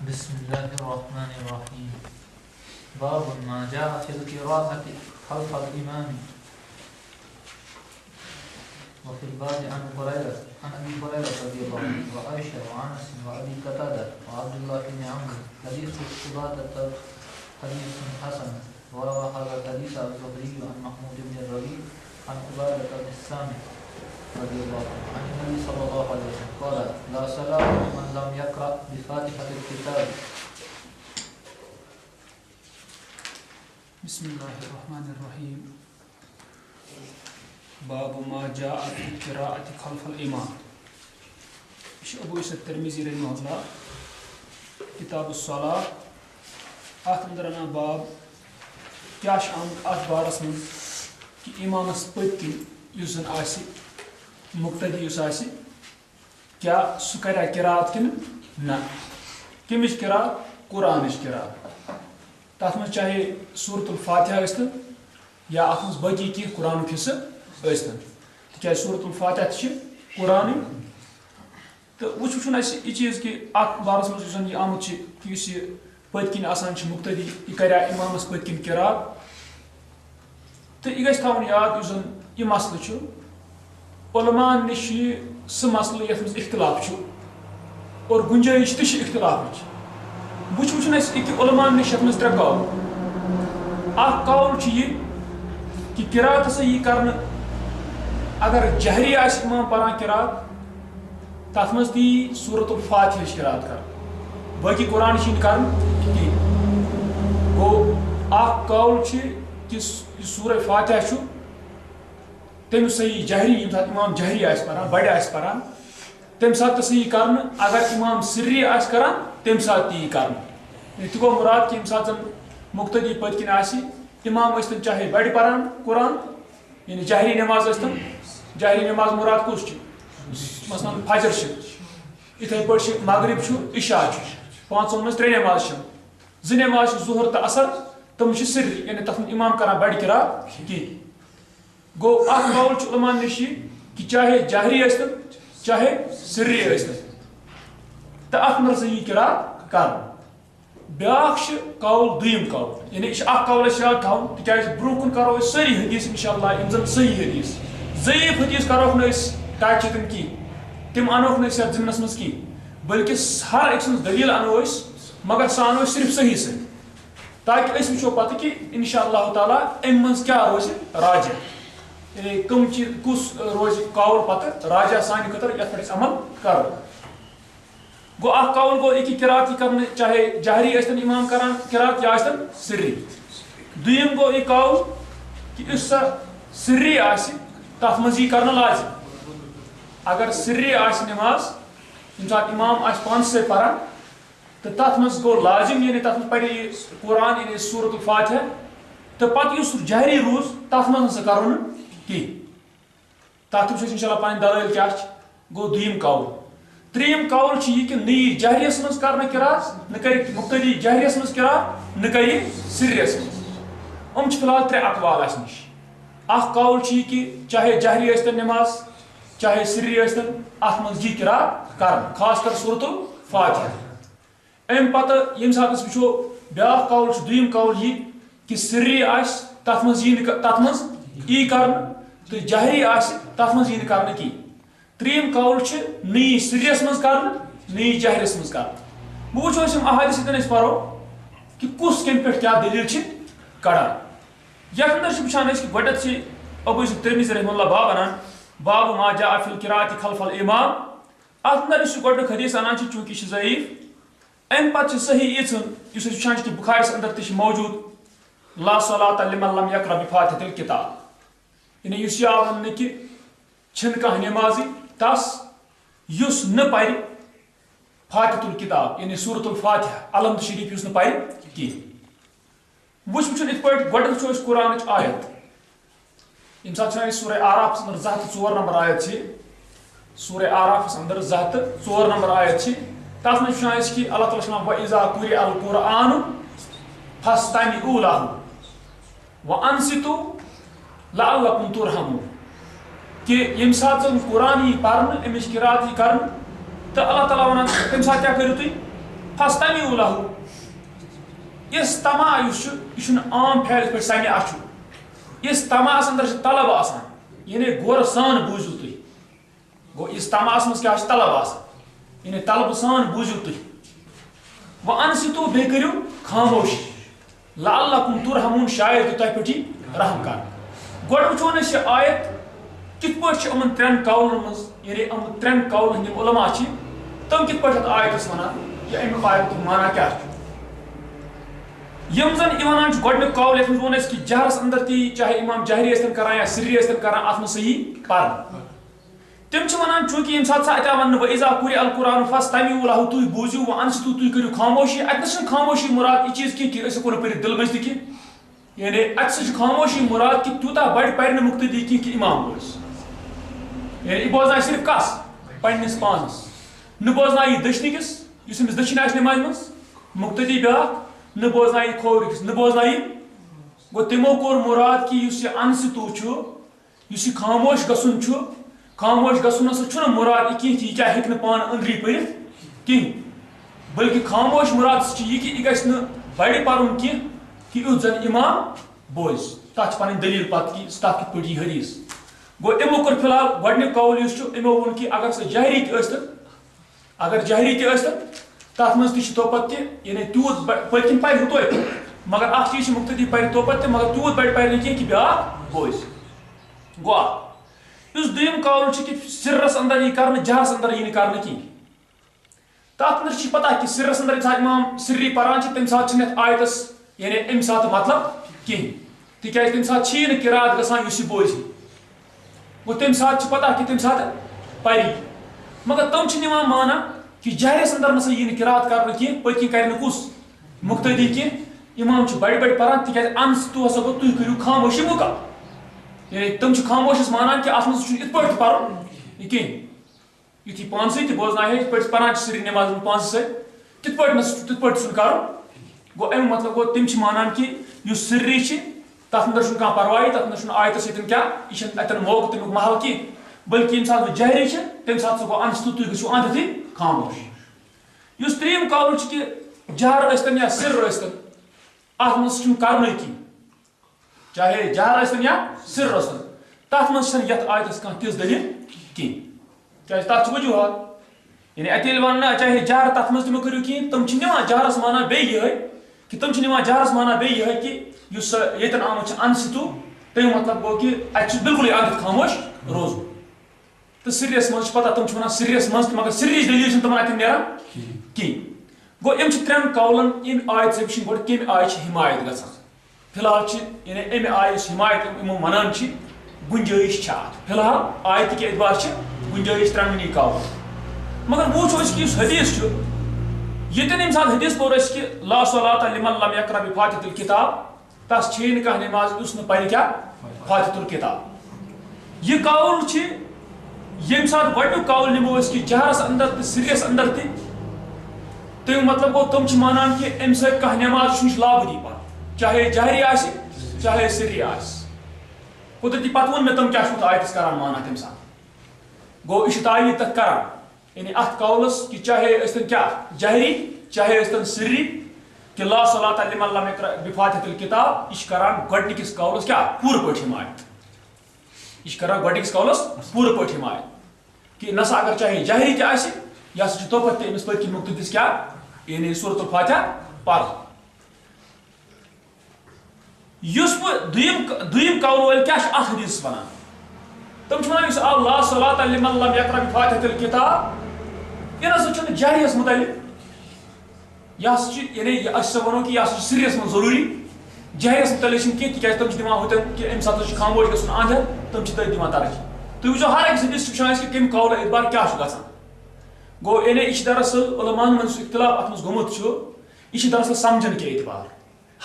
بسم الله الرحمن الرحيم. باب ما جاء في القراءة خلف الإمام. وفي الباب عن أبي هريرة رضي الله عنه وعائشة وأنس وأبي قتادة وعبد الله بن عمرو حديث عبادة حديث حسن. وروى هذا الحديث الزهري عن محمود بن الربيع عن عبادة بن الصامت رضي الله عنه عن النبي صلى الله عليه وسلم قال لا صلاة من لم يقرأ بفاتحة الكتاب. بسم الله الرحمن الرحيم. باب ما جاء في القراءة خلف الإمام. ابو عيسى الترمذي رحمه الله کتاب الصلاة اتھ اندر انا باب کیا ات بارس من کہ امامس پت کن یس زن آسی مقتدی یس آسی کیا سہ کرا قراءت کن نہ کمچ قراءت قرآنچ قراءت تر من چاہے سورۃ الفاتحہ ٲسۍتن یا ات من باقی کی قرآن حصہ ٲسۍتن تکیازِ سورۃ الفاتحہ تہ قرآن تو وچھن اس یہ چیز کہ ات بارس من زن یہ آمت کہ اس یہ پت کن آسان مقتدی یہ کرا امامس پت کن قراءت تو یہ گژھِ تھاوُن یاد یُس زن یہ مسلہٕ علماء نش سہ مسلہٕ یتھ منٛز اختلاف اور گنجائش تہ اختلافٕچ وچھن اس علماء نش یتھ منٛز ترٛےٚ قول اکھ قول یہ کہ قراءت ہسا یی کرنہٕ اگر جہری آسہِ امام پران قراءت تتھ منٛز تہِ یی سورۃ الفاتحہ قراءت کرنہٕ باقی قرآن چھِنہٕ کرنہٕ کِہیٖنۍ گوٚو اکھ قول کہ سورہ فاتحہ تم صحیح جہری یم سات امام جہری آس پران بڑ آس پران تم سات صحیح کرنا اگر امام سری آس کران تم سات تی کرنا یہ گو مراد کہ یم سات زن مقتدی پت کن آسی امام ٲسۍتن چاہے بڑ پران قرآن یعنی جہری نماز ٲسۍتن جہری نماز مراد کس مثلا فجر اتھے پٲٹھۍ مغرب عشاء پانژن مز ترٛےٚ نماز زٕ نماز ظہر تو اثر تم سری یعنی تتھ امام کران بڑ قراءت کی گو اخ قول علماء نش کہ چاہے جہری ٲسۍتن چاہے سری ٲسۍتن تو اتھ منٛز یہ قراءت کرن بیاکھ قول دویم قول یعنی یہ اخ قول اس یاد تھاوُن تکیازِ برونٛہہ کُن کرو أسۍ سٲری حدیث انشاءاللہ یم زن صحیح حدیث ضعیف حدیث کروکھ نہٕ أسۍ ٹچ ییٚتٮ۪ن کینٛہہ تِم انوکھ نہٕ أسۍ یتھ ضمنس منٛز کینٛہہ بلکہ ہر أکۍ سٕنٛز دلیٖل انو أسۍ مگر سُہ انو أسۍ صرف صحیح صحیح تاکہ أسۍ وٕچھو پتہٕ کہ انشاءاللہ تعالیٰ امہِ منٛز کیٛاہ روزِ راجح یعنی کم چیز کس روز قول پتہ راجہ سانہ خطر یتھ پہ عمل کرو گو اخ قول گو ایک قراءت کرنے چاہے جہری ٲسۍتن امام کران قراءت یا ٲسۍتن سری دویم گو یہ قول کہ اس سری آسہِ تتھ منٛز یی کرنا لازم اگر سری آسہِ نماز یم سات امام آسہِ پانس سۭتۍ پران تو تتھ منٛز گو لازم یعنی تتھ منٛز پرِ یہ قرآن یعنی سورۃ الفاتحہ تو پتہٕ یُس جہری روز تتھ منٛز نسا کرو نہٕ کہیٖنۍ تتھ وٕچھو انشاءاللہ پنٕنۍ دلٲیل کیٛاہ چھِ گوٚو دوٚیِم قول ترٛیٚیِم قول چھُ یہِ کہِ نہ یی جہریَس منٛز کرنہٕ قراءت نہ کرِ مقتدی جہریَس منٛز قراءت نہ کرِ سریَس منٛز چھِ فی الحال ترٛےٚ اقوال اَسہِ نِش اکھ قول چھُ یہِ کہِ چاہے جہری ٲسۍتن نماز چاہے سری ٲسۍتن اتھ منٛز یی قراءت کرنہٕ خاص کر سورۃ الفاتحہ امہِ پتہٕ ییٚمہِ ساتہٕ أسۍ وٕچھو بیٛاکھ قول چھُ دوٚیِم قول یہِ کہ سری آسہِ تتھ منٛز یی نہٕ تتھ منٛز یی کرنہٕ تو جہری آسہِ تتھ منٛز یی نہٕ کرنہٕ کینٛہہ ترٛیٚیِم قول چھُ نہ یی سریَس منٛز کرنہٕ نہ یی جہرِس منٛز کرنہٕ وۄنۍ وٕچھو أسۍ یِم احادیث ییٚتٮ۪ن أسۍ پرو کہ کُس کمہِ پٮ۪ٹھ کیٛاہ دلیٖل چھِ کڑان یتھ اندر چھِ وٕچھان أسۍ کہ گۄڈنٮ۪تھ چھِ ابو عیسیٰ ترمذی رحمہ اللہ باب انان باب ما جاء فی القراءۃ خلف الامام اتھ اندر یُس گۄڈنیُک حدیث انان چھِ چوٗنٛکہِ یہِ چھِ ضعیٖف امہِ پتہٕ چھِ صحیح یِژھن یُس أسۍ وٕچھان چھِ کہ بخارِس اندر تہِ چھِ موجوٗد لا صلاۃ لمن لم یقرأ بفاتحۃ الکتاب یعنی اس یہ آو وننے کہ چھن کانٛہہ نمازی تس یُس نہ پرِ فاتحۃ الکتاب یعنی سورۃ الفاتحہ علم شریف یُس نہ پرِ کینٛہہ وٕچھُن یِتھ پٲٹھۍ گۄڈٕ وٕچھو أسۍ قرآنٕچ آیت ییٚمہِ ساتہٕ چھِ أسۍ سورہ آرافس اندر 204 نمبر آیت چھِ سورہ آرافس اندر 204 نمبر آیت چھِ تتھ منٛز وٕچھان أسۍ کہ اللہ تعالیٰ چھُ ونان وَإِذَا قُرِئَ الْقُرْآنُ فَاسْتَمِعُوا لَهُ وَأَنصِتُوا لَعَلَّكُمْ تُرْحَمُونَ کہ یم سات قرآن یی پرنہٕ امِچ قراءت یی کرنہٕ تو اللہ تعالیٰ ونان تمہِ ساتہٕ کیٛاہ کٔرِو تُہۍ فاستمیعوا لہو استماع یہ عام پھیل پہ سمع استماعس اندر طلب آسان یعنی غور سان بوزو تھی گو استماعس مز کیا طلب آسان یعنی طلب سان بوزو تھی وانصتو بے کرو خاموش لعلکم ترحمون شاید تہ پٹھی رحم کر گوڑ وچھون اس آیت کت پٲٹھۍ یِمن ترٛٮ۪ن قولن منٛز یعنی یِم ترٛٮ۪ن قولن ہٕنٛدۍ علما چھِ تِم کت پٲٹھۍ اتھ آیتس ونان یا امیُک آیتُک مانا کیٛاہ چھُ یم زن یہ ونان گۄڈنیُک قول یتھ منٛز ووٚن اَسہِ کہِ جہرس اندر تہِ چاہے امام جہری ٲسۍتن کران یا سری ٲسۍتن کران اتھ منٛز صحیح پرن تم چھِ ونان چوٗنٛکہِ ییٚمہِ ساتہٕ سا اتہِ آو وننہٕ وإذا قُرئ القرآن فاستمعوا لہو تُہۍ بوٗزِو وانصتوا تُہۍ کٔرِو خاموشی اتہِ چھنہٕ خاموشی مراد یہِ چیٖز کینٛہہ کہِ أسۍ ہٮ۪کو نہٕ پٔرِتھ دِلہٕ مٔنٛزۍ تہِ کینٛہہ یعنی اتہِ سا چھِ خاموشی مراد کہِ تیوٗتاہ بڑِ پرِ نہٕ مُقتدی کینٛہہ کہِ امام بوزِ یعنی یہِ بوزنایہِ صرف کس پننس پانس نہ بوزنایہِ یہِ دٔچھنہِ کِس یُس أمِس دٔچھِنۍ آسہِ نٮ۪مازِ منٛز مُقتدی بیٛاکھ نہ بوزنایہِ کھوورِ کِس نہ بوزنایہِ گوٚو تِمو کوٚر مُراد کہِ یُس یہِ انصتوٗ چھُ یُس یہِ خاموش گژھُن چھُ خاموش گژھُن ہسا چھُنہٕ مُراد یہِ کینٛہہ کہِ یہِ کیٛاہ ہیٚکہِ نہٕ پانہٕ أنٛدری پٔرِتھ کِہیٖنۍ بٔلکہِ خاموش مُراد چھُ یہِ کہِ یہِ گژھِ نہٕ بڑِ پرُن کینٛہہ کہِ یُتھ زن امام بوزِ تتھ چھِ پنٕنۍ دلیٖل پتہٕ کہِ تتھ کِتھ پٲٹھۍ یی حدیث گوٚو یِمو کوٚر فی الحال گۄڈنیُک قول یُس چھُ یِمو ووٚن کہِ اگر سُہ جہری تہِ ٲسۍتن اگر جہری تہِ ٲسۍتن تتھ منٛز تہِ چھِ توپت تہِ یعنی تیوٗت پٔتۍ کِنۍ پرِ ہُتوے مگر اکھ چیٖز چھِ مُقتدی پرِ توپت تہِ مگر تیوٗت بڑِ پرِ نہٕ کینٛہہ کہِ بیٛاکھ بوزِ گوٚو اکھ یُس دوٚیِم قول چھُ کہِ سرس اندر یی کرنہٕ جہرس اندر یی نہٕ کرنہٕ کینٛہہ تتھ منٛز چھِ پتہ کہِ سرس اندر ییٚمہِ ساتہٕ امام سری پران چھِ تمہِ ساتہٕ چھِنہٕ یتھ آیتس یعنی امہِ ساتہٕ مطلب کینٛہہ تِکیٛازِ تمہِ ساتہٕ چھی نہٕ قرات گژھان یُس یہِ بوزِ گوٚو تمہِ ساتہٕ چھِ پتہ کہِ تمہِ ساتہٕ پری مگر تِم چھِ نِوان مانان کہِ جہرس اندر نسا یی نہٕ قرات کرنہٕ کینٛہہ پٔتۍ کِنۍ کرِ نہٕ کُس مُقتدی کینٛہہ امام چھُ بڑِ بڑِ پران تِکیٛازِ انصتوٗ ہسا گوٚو تُہۍ کٔرِو خاموشی مُکمل یعنی تِم چھِ خاموشس مانان کہِ اتھ منٛز چھُنہٕ یِتھ پٲٹھۍ تہِ پرُن یہِ کینٛہہ یُتھ یہِ پانسٕے تہِ بوزنایہِ یِتھ پٲٹھۍ پران چھِ سری نٮ۪ماز منٛز پانسٕے سۭتۍ تِتھ پٲٹھۍ تِتھ پٲٹھۍ چھُنہٕ کرُن گوٚو امیُک مطلب گوٚو تِم چھِ مانان کہِ یُس سری چھِ تتھ اندر چھُنہٕ کانٛہہ پرواے تتھ اندر چھُنہٕ آیتس ییٚتٮ۪ن کیٛاہ یہِ چھُنہٕ اتٮ۪ن موقعہٕ تمیُک محل کینٛہہ بٔلکہِ ییٚمہِ ساتہٕ وۄنۍ جہری چھِ تمہِ ساتہٕ سُہ گوٚو انصتوٗ تُہۍ گٔژھِو انٛدہٕتھٕے خاموش یُس ترٛیٚیِم قول چھُ کہِ جہر ٲسۍتن یا سر ٲسۍتن اتھ منٛز چھُنہٕ کرنُے کینٛہہ چاہے جہر ٲسۍتن یا سر ٲسۍتن تتھ منٛز چھنہٕ یتھ آیتس کانٛہہ تِژھ دٔلیٖل کینٛہہ کیٛازِ تتھ چھِ وجوٗہات یعنی اتہِ ییٚلہِ وننہٕ چاہے جہر تتھ منٛز تہِ مہٕ کٔرِو کِہیٖنۍ تِم چھِ نِوان جہرس مانان بیٚیہِ یِہے کہِ تِم چھِ نِوان جہرس مانان بیٚیہِ یِہے کہِ یُس سۄ ییٚتٮ۪ن آمُت چھُ انصتوٗ تمیُک مطلب گوٚو کہِ اتہِ چھُ بِلکُلٕے انٛدہِتھ خاموش روزُن تہٕ سریس منٛز چھِ پتہ تِم چھِ ونان سریس منٛز تہِ مگر سرِچ دٔلیٖل چھنہٕ تِمن اتٮ۪ن نیران کِہیٖنۍ گوٚو یِم چھِ ترٛٮ۪ن قولن ییٚمہِ آیہِ ژےٚ وٕچھِنۍ گۄڈٕ کمہِ آیہِ چھِ حمایت گژھان فی الحال چھِ یعنی امہِ آیہِ یُس حمایت یِمو ونان چھِ گُنجٲیش چھِ اتھ فی الحال آیتہِ کہِ اعتبار چھِ گُنجٲیش ترٛٮ۪نوٕنی قولن مگر وۄنۍ وٕچھو أسۍ کہِ یُس حدیث چھُ ییٚتٮ۪ن ییٚمہِ ساتہٕ حدیث پوٚر اَسہِ کہِ لا صلاۃ لمن لم یقرأ بفاتحة الکتاب تس چھے نہٕ کانٛہہ نٮ۪ماز یُس نہٕ پرِ کیٛاہ فاتحة الکتاب یہِ قول چھِ ییٚمہِ ساتہٕ گۄڈنیُک قول نِمو أسۍ کہِ جہرس اندر تہٕ سریس اندر تہِ تمیُک مطلب گوٚو تِم چھِ مانان کہِ امہِ سۭتۍ کانٛہہ نٮ۪ماز چھُنہٕ لابدی پرُن چاہے جہری آسہِ چاہے سری آسہِ قدرتی پتہٕ ووٚن مےٚ تِم کیٛاہ چھُ تتھ آیتس کران مانا تمہِ ساتہٕ گوٚو یہِ چھُ تعلیٖل تتھ کران یعنی اتھ قولس کہِ چاہے ٲسۍتن کیٛاہ جہری چاہے ٲسۍتن سری کہِ لا صلاۃ لمن لم یقرأ بفاتحة الکتاب یہِ چھِ کران گۄڈنِکِس قولس کیٛاہ پوٗرٕ پٲٹھۍ حمایت یہِ چھِ کران گۄڈنِکِس قولس پوٗرٕ پٲٹھۍ حمایت کہِ نسا اگر چاہے جہری تہِ آسہِ یہِ ہسا چھُ توپت تہِ أمِس پٔتۍ کِنۍ مُقتدِس کیٛاہ یعنی سورۃ الفاتحہ پرُن یُس بہٕ دوٚیِم قول وٲلۍ کیٛاہ چھِ اتھ حدیثس ونان تِم چھِ ونان یُس آو لا صلاۃ لمن لم یقرأ بفاتحة الکتاب یہِ نسا چھُنہٕ جہرِیس مُتعلق یہِ ہسا چھُ یعنی أسۍ ہسا ونو کہِ یہِ ہسا چھُ سریس منٛز ضروٗری جہرِیس مُتعلق چھُنہٕ کینٛہہ تِکیٛازِ تِم چھِ دِوان ہُتٮ۪ن کہِ امہِ ساتہٕ چھُ خاموش گژھُن انٛدہٮ۪تھ تِم چھِ تٔتھۍ دِوان ترجیح تُہۍ وٕچھو ہر أکِس حدیث چھِ وٕچھان أسۍ کہِ کمہِ قولہٕ اعتبار کیٛاہ چھُ گژھان گوٚو یعنی یہِ چھِ دراصل علماہن منٛز یُس اختلاف اتھ منٛز گوٚمُت چھُ یہِ چھِ دراصل سمجھن کہِ اعتبار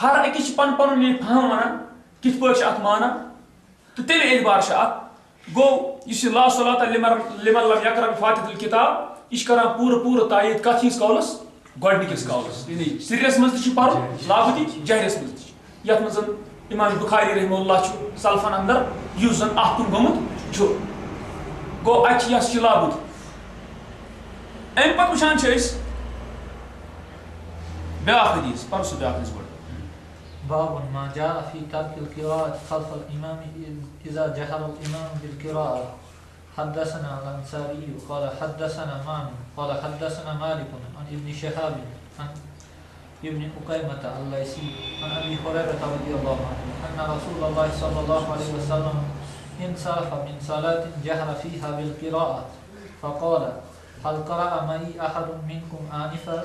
ہر أکِس چھِ پنُن پنُن یعنی فہم ونان کِتھ پٲٹھۍ چھِ اتھ مانان تہٕ تمہِ اعتبار چھِ اتھ گوٚو یُس یہِ لا صلاۃ لمن لم یقرأ بفاتحة الکتاب یہِ چھِ کران پوٗرٕ تایید کتھ ہِنٛدِس قولس گۄڈنِکِس قولس یعنی سرِیس منٛز تہِ چھُ پرُن لابدی جہرِس منٛز تہِ چھُ یتھ منٛز امام بخاری رحمہ اللہ چھُ سلفن اندر یُس زن اتھ کُن گوٚمُت چھُ گوٚو اتہِ چھِ یہِ ہسا چھِ لابدی امہِ پتہٕ وٕچھان چھِ أسۍ بیاکھ حدیث پرسو بیاکھ حدیث بڑھ باب ما جاء في ترك القراءة خلف الإمام إذا جهر الإمام بالقراءة. حدثنا الأنصاري قال حدثنا معن قال حدثنا مالك عن ابن شهاب عن ابن أقيمة الليثي عن أبي هريرة رضي الله عنه أن رسول الله صلى الله عليه وسلم انصرف من صلاة جهر فيها بالقراءة فقال هل قرأ معي أحد منكم آنفا؟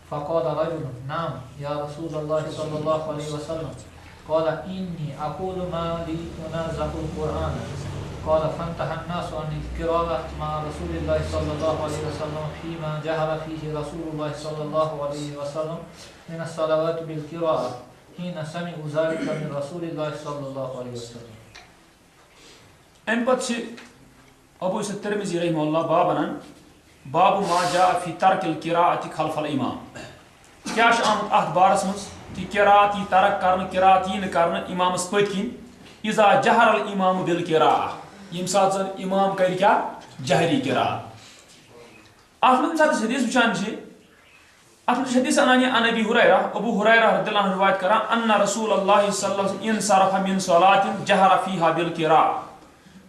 فقال رجل نعم يا رسول الله صلى الله عليه وسلم. قال إني أقول ما لي أنازع القرآن. قال فانتهى الناس عن القراءة مع رسول الله صلى الله عليه وسلم فيما جهر فيه رسول الله صلى الله عليه وسلم من الصلوات بالقراءة حين سمعوا ذلك من رسول الله صلى الله عليه وسلم. امہ پتہ ابو یوسف ترمذی رحمہ اللہ باب انان باب ما جاء في ترك القراءة خلف الامام. کیا آمت ات بارس مز کہ قراءت ترک کرن قراءت کرن امامس پت کن اذا جہر الامام بالقراءة یم سات زن امام کر کیا جہری قراءت. ات من سات حدیث وچان چھ ات من حدیث انانی عن ابی ہریرہ ابو ہریرہ رضی اللہ عنہ روایت کران ان رسول اللہ صلی اللہ علیہ وسلم انصرف من صلاة جہر فيها بالقراءة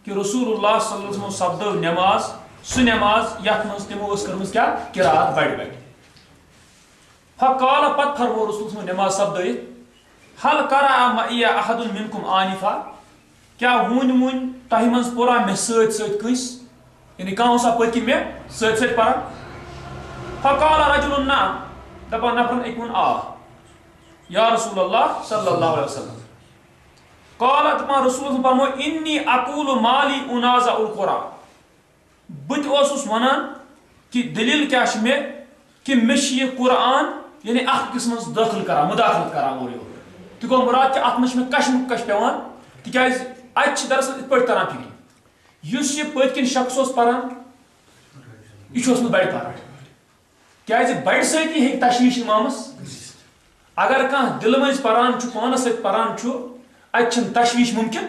کہ رسول اللہ صلی اللہ علیہ وسلم سبدو نماز سہ نماز یت مز تمو کرمز کیا قراءت بڑ بڑ. فقال پت فرمو رسول صلی نماز سبدت هل قرأ معي احد منكم آنفا کیا ون تہ مز پورا مے ست کس یعنی کان سا پت مے ست پڑا. فقال رجل نعم دپان نفرن اکون آ یا رسول اللہ صلی اللہ علیہ وسلم. قال دپان رسول فرمو انی اقول مالی انازع القرآن بت اوسس ونان کہ دلیل کیا مے کہ مے یہ قرآن یعنی اخ قسم داخل کران مداخلت کران اور یور تو گو مراد کہ ات مش مے کش پیوان تکیاز ات دراصل ات پٹ تران فکر یس یہ پت کن شخص اوس پران یہ چھوس نہ بڑ پران کیاز بڑ سۭتی ہیٚکہِ تشویش امامس اگر کانٛہہ دل مٔنٛزۍ پران چھُ پانس سۭتۍ پران چھُ اتہِ چھنہٕ تشویش ممکن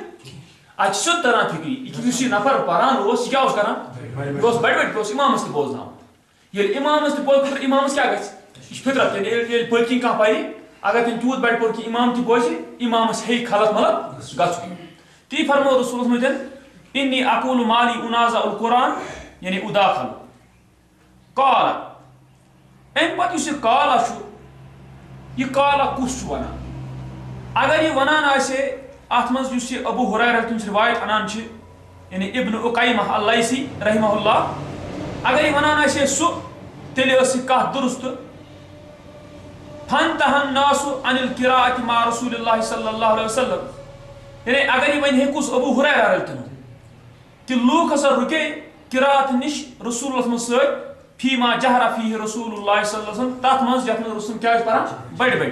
اتہِ چھُ سیوٚد تران فکری یُس یہِ نفر پران اوس یہِ کیاہ اوس کران یہِ اوس بڑِ بڑِ اوس امامس تہِ بوزناوان ییٚلہِ امامس تہِ بوز خٲطرٕ امامس کیاہ گژھِ یہِ چھُ فطرت ییٚلہِ پٔتۍ کِنۍ کانٛہہ پرِ اگر تٔمۍ تیوٗت بڑِ پوٚر کہِ امام تہِ بوزِ امامس ہیٚکہِ خلط ملط گژھُن. تی فرمو رسولس متن انی اقول مالی انازع القرآن یعنی اداخل. قال ام پتہ اس کالا یہ کالا کس ونان اگر یہ ونان آسے ات مز یہ ابو ہریرہ تم روایت انان یعنی ابن اقیمہ الليثی رحمہ اللہ اگر یہ ونان آسے سہ تیل کت درست. فانتهى الناس عن القراءة مع رسول الله صلی اللہ علیہ وسلم یعنی اگر یہ ون ہس ابو ہریرہ رلتن کہ لوگ ہسا رکے قراءت نش رسول اللہ من سۭتۍ فيما جهر فيه رسول الله صلى الله عليه وسلم تات منز یت من رسول کیا پران بڑ بڑ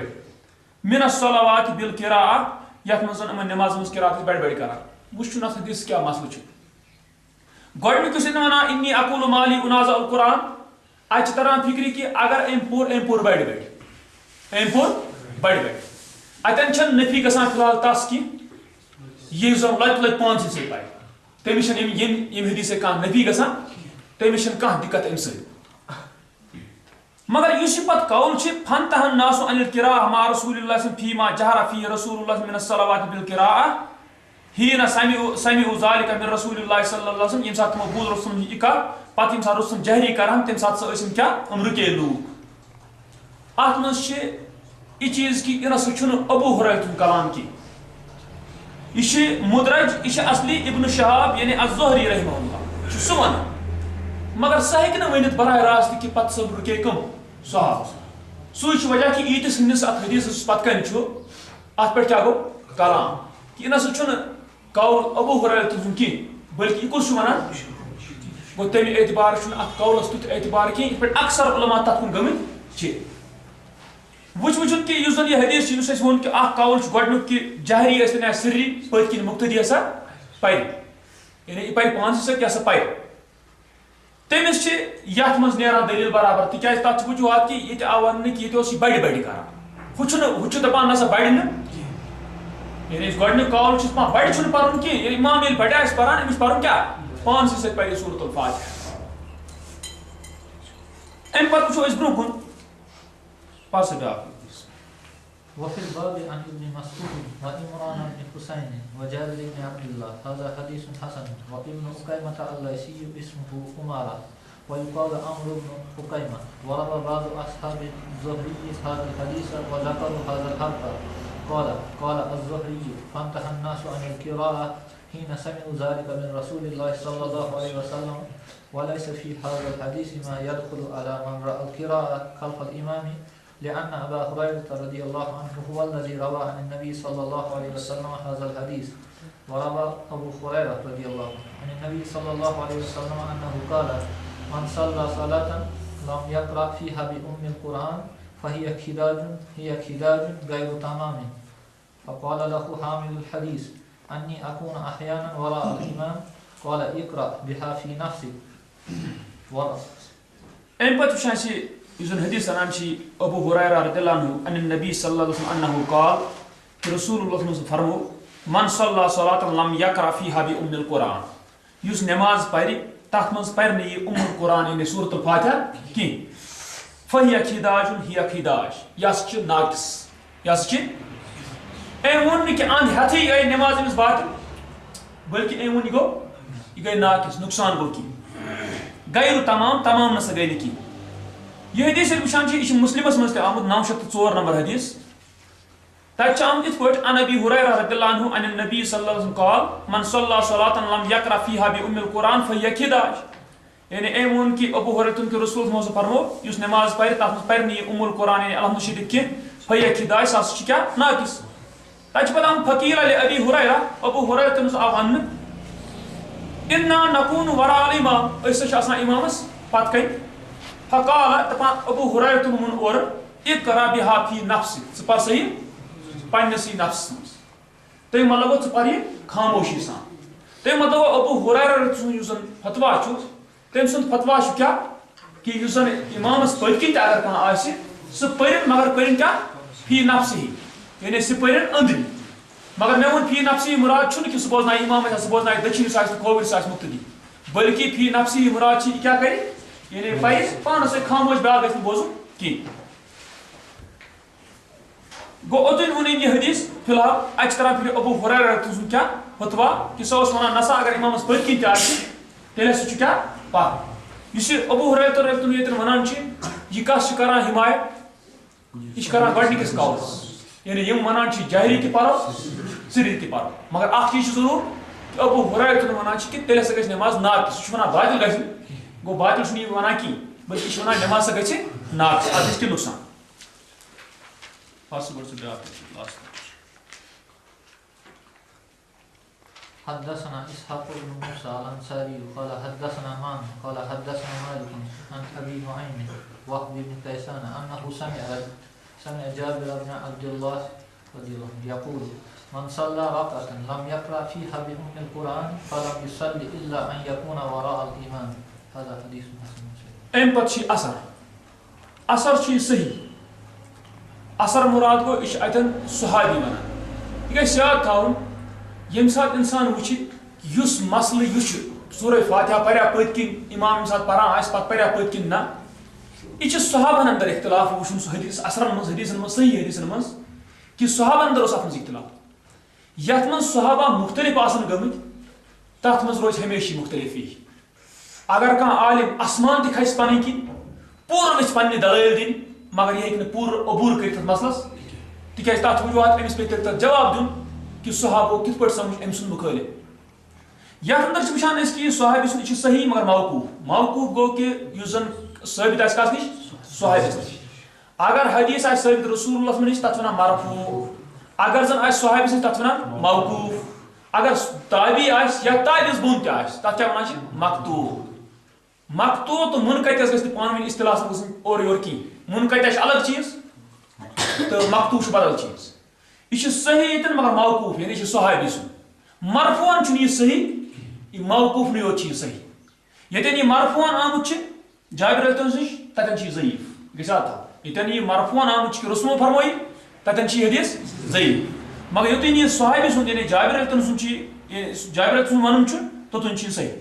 من الصلوات بالقراءة یت منز امن نماز منز قراءت بڑ بڑ کران. وچھن ات حدیث کیا مسئلہ چھ گۄڈنیُک یُس ونان انی اقول مالی انازع القرآن ات تران فکری کہ اگر ام پور بڑ بڑ ام پور بڑ بڑ اتن چھن نفی گژھان فی الحال تس کی یہ زن لت پانس سے پائے تمس یم حدیث کانٛہہ نفی گژھان تمس کانٛہہ دقت ام سۭتۍ. مگر اس پت قول فانتهى الناس عن القراءة مع رسول الله فيما جهر فيه رسول الله من الصلوات بالقراءة حين سمعوا ذلك من رسول الله صلى الله عليه وسلم یم سات تمو بوز رسول یہ کتھ پتہ یم سات رسول جہری کران تم سات ٲسۍ کیا رُکے لوٗکھ. ات مز یہ چیز کہ یہ نسا ابو ہریرہ کلام کی یہ مدرج یہ اصلی ابن شہاب یعنی الزہری رحمہ اللہ سہ ونان مگر سہ ہیٚکہِ نہٕ ؤنِتھ براہ راست کہ پتہ سب رُکے کم صحابہ سُے چھُ وجہ کہ ییٖتِس ہٕنٛدِس اتھ حدیثس پتہٕ کنۍ چھُ اتھ پٮ۪ٹھ کیاہ گوٚو کلام کہ یہِ نسا چھُنہٕ قول ابو ہریرہ سُنٛد کینٛہہ بلکہ یہ کُس چھُ ونان گوٚو تمہِ اعتبار چھُنہٕ اتھ قولس تیُتھ اعتبار کینٛہہ یِتھ پٲٹھۍ اکثر علما تتھ کُن گٔمٕتۍ چھِ. وچھُن کہ یُس زن یہ حدیث یُس اَسہِ ووٚن کہ اکھ قول چھُ گۄڈنیُک کہ جہری ٲسِن یا سری پٔتۍ کِنۍ مُقتدی ہسا پرِ یعنی یہ پرِ پانسٕے سۭتۍ کیاہ سا پرِ تمس یتھ مز نیران دلیل برابر تکیاز تک وجوہات کہ یہ آو وننہٕ کہ یہ بڑ بڑ کران ہُہ دپان نسا بڑِ نہٕ یعنی گۄڈنیُک قول چھُس دپان بڑِ چھُنہٕ پرُن کینٛہہ ییٚلہِ امام ییٚلہِ بڑِ آسہِ پران أمِس پرُن کیاہ پانسٕے سۭتۍ پرِ سورۃ الفاتحہ. امہِ پتہٕ وٕچھو أسۍ برونٛہہ کُن پاسے بیاکھ حدیث. وفي الباب عن ابن مسعود وعمران بن حسين وجابر بن عبد الله هذا حديث حسن. وابن أكيمة الليثي اسمه أمارة ويقال عمرو بن أكيمة. وروى بعض أصحاب الزهري هذا الحديث وذكروا هذا الحرف. قال الزهري فانتهى الناس عن القراءة حين سمعوا ذلك من رسول الله صلى الله عليه وسلم وليس في هذا الحديث ما يدخل على من رأى القراءة خلف الإمام لأن أبا هريرة رضي الله عنه هو الذي روى عن النبي صلى الله عليه وسلم هذا الحديث. وروى أبو هريرة رضي الله عنه عن النبي صلى الله عليه وسلم أنه قال من صلى صلاة لم يقرأ فيها بأم القرآن فهي خداج غير تمام. فقال له حامل الحديث أني أكون أحيانا وراء الإمام قال اقرأ بها في نفسك. أين بتشانسي يزن حديث عن أبو هريرة رضي الله عنه أن النبي صلى الله عليه وسلم أنه قال رسول الله صلى الله عليه وسلم فرمو من صلى صلاة لم يقرأ فيها بأم القرآن يس نماز پاري تحت منز پرني أم القرآن يعني سورة الفاتحة كي فهي خداج هي خداج ياسچ ناقص ياسچ أي ون كي أن هاتي أي نماز مس باطل بلکہ أي ون گو یہ ناقص نقصان گو کی غیر تمام نسا گئی کی. یہ حدیث وچان یہ مسلمس مز آمد 904 نمبر حدیث. تک آمد ات پہ عن ابی ہریرہ رضی اللہ عنہ عن النبی صلی اللہ علیہ وسلم قال من صلى صلاة لم يقرأ فيها بأم القرآن فهي خداج. یعنی اے وون کی ابو ہریرہ کے رسول موضوع فرمو یس نماز پڑھ تات پڑھنی ام القرآن یعنی الحمد شریف کی فهي خداج ساس کیا ناقص. تک پہ ہم فقیر علی ابی ہریرہ ابو ہریرہ تمس آوان انا نكون وراء الامام اس آسان امامس پت کن. فقال ابو هريرة من اور اقرا بها في نفسك سپر صحیح پنسی نفس تو مطلب ث پر خاموشی سان تو مطلب ابو هريرة سن فتوا تم سن فتوا کیا کہ یوسن امامس پلکن اگر کان آسی سہ پرن مگر پرن کیا فی نفسی یعنی سہ پرن اندر مگر میں ون فی نفسی مراد چھن کہ سہ بوزنا امام سہ بوزنا دچھن ساس کھوور ساس مقتدی بلکہ فی نفسی مراد چھ کیا کرے یعنی پائز پانس سے خاموش بیاگ گژھِ نہٕ بوزُن کینٛہہ. گوٚو اوٚتن ووٚن أمۍ یہِ حدیث فی الحال اَکہِ طرف پھِرِ ابو ہریرہ سُنٛد کیٛاہ فتوا کہِ سۄ اوس وَنان نسا اگر اِمامس پٔتۍ کِنۍ تہِ آسہِ تیٚلہِ ہسا چھُ کیٛاہ پَتھ. یُس یہِ ابو ہریرہ ییٚتٮ۪ن وَنان چھِ یہِ کَس چھِ کران حمایت یہِ چھِ کران گۄڈنِکِس قولس یعنی یِم وَنان چھِ جہری تہِ پَرو سری تہِ پَرو مگر اکھ چیٖز چھُ ضروٗر کہِ ابو ہریرہ وَنان چھِ کہِ تیٚلہِ ہسا گژھِ نٮ۪ماز ناقص سُہ چھُ وَنان باطل گژھِ نہٕ گو باطل چھُنہٕ یہِ وَنان کِہیٖنۍ بلکہ یہ وَنان نٮ۪ماز سا گژھِ ناقص اتھ گژھِ کہِ نۄقصان. حدثنا إسحاق بن موسى الأنصاري قال حدثنا مان قال حدثنا مالك عن أبي نعيم وهب بن كيسان أنه سمع جابر بن عبد الله رضي الله عنه يقول من صلى ركعة لم يقرأ فيها بأم القرآن فلم يصلي إلا أن يكون وراء الإمام. هذا حديث حسن. ام پتہ اثر صحیح اثر مراد گو یہ اتن صحابی ونان یہ گژھِ یاد تھاوُن ییٚمہِ ساتہٕ انسان وٕچھِ یُس مسلہٕ یہِ چھُ سورہ فاتحہ پریا پٔتۍ کِنۍ امام ییٚمہِ ساتہٕ پران آسہِ پتہٕ پریا پٔتۍ کِنۍ نہ یہ چھُ صحابن اندر اختلاف وٕچھُن سُہ حدیث اثرن منٛز حدیثن منٛز صحیح حدیثن منٛز کہ صحابن اندر اوس اتھ منٛز اختلاف یتھ منٛز صحابہ مختلف آسن گٔمٕتۍ تتھ منٛز روزِ ہمیشہ مختلفی. اگر کانٛہہ عالم اسمان تہِ کھسہِ پنٕنۍ کِنۍ پوٗرٕ وٕچھِ پننہِ دلٲیل دِنۍ مگر یہِ ہیٚکہِ نہٕ پوٗرٕ عبوٗر کٔرِتھ اتھ مسلس تِکیازِ تتھ وجوہات أمِس پیٚیہِ تیٚلہِ تتھ جواب دیُن کہ صحابو کِتھ پٲٹھۍ سمجھ أمۍ سُنٛد مُخٲلِف. یتھ اندر چھِ وٕچھان أسۍ کہِ یہِ صحابی سُنٛد یہِ چھُ صحیح مگر موقوٗف گوٚو کہِ یُس زن ثٲبت آسہِ کس نِش صحابس نِش. اگر حدیث آسہِ ثٲبت رسول اللہ نِش تتھ وَنان مرفوع اگر زن آسہِ صحابس نِش تتھ وَنان موقوٗف اگر تابعی آسہِ یا تابعس بۄن تہِ آسہِ تتھ کیٛاہ وَنان چھِ مقطوع تو منقطعس گژھِ نہٕ پانہٕ ؤنۍ اصطلاحس منٛز گژھٕنۍ اورٕ یورٕ کِہیٖنۍ. منقطع چھِ الگ چیٖز تہٕ مقطوع چھُ بدل چیٖز. یہ چھُ صحیح ییٚتٮ۪ن مگر موقوٗف یعنی یہِ چھُ صحابی سُنٛد. مرفوعن چھُنہٕ یہِ صحیح یہِ موقوٗفنٕے یوت چھُ یہِ صحیح. ییٚتٮ۪ن یہِ مرفوعن آمُت چھُ جابر نِش تتٮ۪ن چھُ یہِ ضعیٖف گژھِ یاد تھاوُن. ییٚتٮ۪ن یہِ مرفوعن آمُت چھُ کہِ رسولو فرمٲیہِ تتٮ۪ن چھُ یہِ حدیث ضعیٖف مگر یوٚتٮ۪ن یہِ صحابی سُنٛد یعنی جابر سُنٛد چھُ جابر سُنٛد وَنُن چھُ توٚتَن چھُ یہِ صحیح.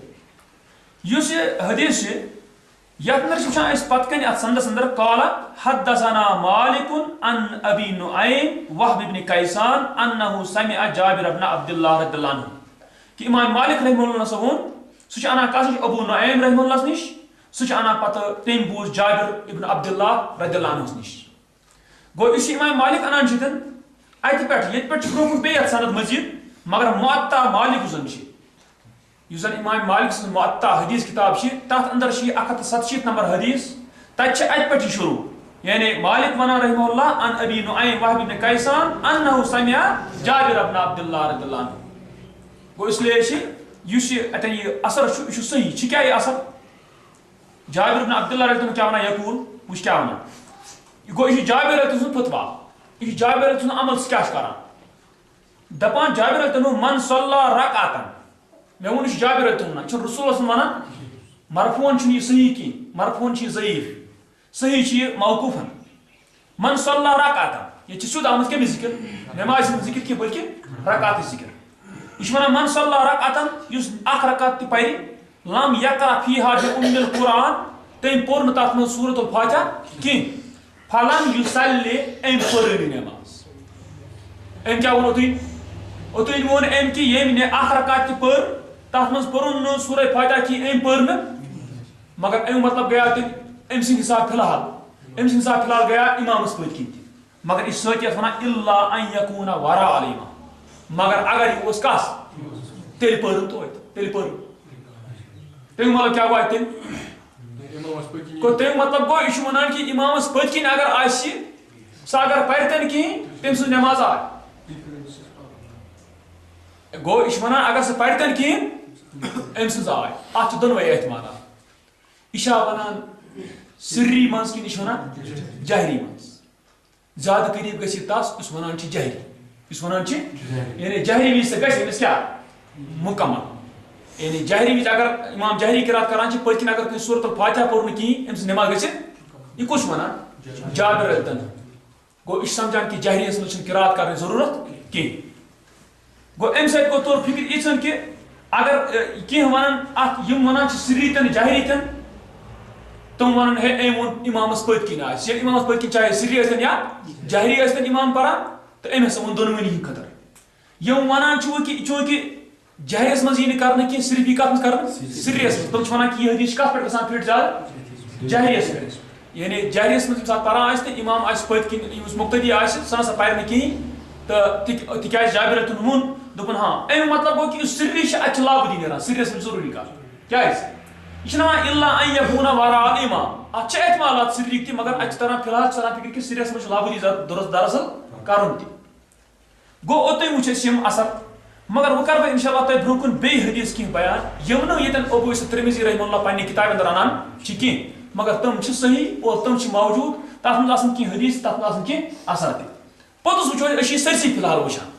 یُس یہِ حدیث چھِ یتنر چھان اس پت کن ات سندس اندر قال حدثنا مالک عن ابي نعيم وهب بن كيسان انه سمع جابر بن عبد الله رضي الله عنه کہ امام مالک رحمہ اللہ صاحب سہ انا کس ابو نعیم رحمہ اللہ نش سہ انا پتہ تم بوز جابر ابن عبد الله رضی اللہ عنہ نش گو اس امام مالک انان چھتن ات پہ یہ پہ برو بیت سند مزید مگر معطا مالک زن چھ یوزن امام مالک سن معطا حدیث کتاب چھ تات اندر چھ 167 نمبر حدیث تت چھ ات پہ شروع یعنی مالک ونا رحمہ اللہ عن ابي نعيم وهب بن كيسان انه سمع جابر بن عبد الله رضی اللہ عنہ گو اس لیے اتن یہ اثر صحیح چھ کیا یہ اثر جابر بن عبد اللہ رضی اللہ عنہ کیا ونا یقول وچ کیا ونا گو یہ جابر رضی اللہ عنہ فتوا یہ جابر رضی اللہ عنہ عمل کیا کران دپان جابر رضی اللہ عنہ من صلى رکعتن میں ون جابر رضی اللہ عنہ چھ رسول اللہ ونان مرفوعن چھ یہ صحیح کی مرفوعن چھ ضعیف صحیح چھ موقوفن من صلى رکعتن یہ چھ سود آمد کے ذکر نماز ذکر کی بلکہ رکعت ذکر یہ من صلى رکعتن اس اخ رکعت تہ پری لم یقرأ فیها بأم القرآن تم پور نتات من سورۃ الفاتحہ کی فلم یصلی ام پرنی نماز ام کیا ونو تھی اوتین وون ام کی یم نے اخ رکعت تہ پر تات من پرن سورۃ فاتحہ کی ام پرن مگر ام مطلب گیا تہ ام سن حساب فی الحال گیا امام اس پت کی مگر اس سوت یہ ونان الا ان یکون وراء الامام مگر اگر یہ اس کس تیل پرن تو تیل پرن تم مطلب کیا گو تم کو تم مطلب گو یہ ونان کہ امام اس پت کن اگر آسی سہ اگر پرتن کہین تم سن نماز آئے گو یہ ونان اگر سہ پرتن کہین ام سن آئے ات دونوے احتمالات یہ ونان سری مز کن یہ ونان جہری مز زیادہ قریب گھس تس اس ونان جہری اس ونان یعنی جہری وز سے گھس امس کیا مکمل یعنی جہری وز اگر امام جہری قرات کران پت کن اگر سورۃ الفاتحہ پور کہین امس نماز گھس یہ کس ونان جابر رضی اللہ عنہ گو یہ سمجھان کہ جہری اس میں قرات کرنے ضرورت کی گو ام سات گو طور فکر یہ کہ اگر کی ونان ات یم ونان سری تن جہری تن تم ونان ہے ایم امام اس پت کن آس یا امام اس پت کن چاہے سری ٲسِن یا جہری ٲسِن امام پران تو ام ہسا ون دونونی ہند خطر یم ونان چونکہ جہرس مز یہ کرنے کی صرف یہ کت کر سریس مز تم ونان کہ یہ حدیث کت پہ گژھان فٹ زیادہ جہریس پہ یعنی جہریس مز سات پران آس تو امام آس پت کن مقتدی آس سہ نسا پھر نہ کہین تو تکیاز جابر رضی اللہ عنہ وون دوپن ہاں امی مطلب گو کہ سری ات لابدی نیران سریس مز ضروری کر کیاز یہ الا ان یکون وراء الامام ات احتمالات سری تہ مگر ات تران فی الحال تران فکر کہ سریس مز لابدی درست دراصل کرن تہ گو اوتن وچ یم اثر مگر وہ کر ان شاء اللہ تہ برو کن بی حدیث کی بیان یم نو یتن ابو اسحاق ترمذی رحمہ اللہ پنہ کتاب اندر انان چھ کی مگر تم چھ صحیح اور تم چھ موجود تات من آسن کی حدیث تات من آسن کی اثر تہ پوتس وچو اسی سرسی فی الحال وچھان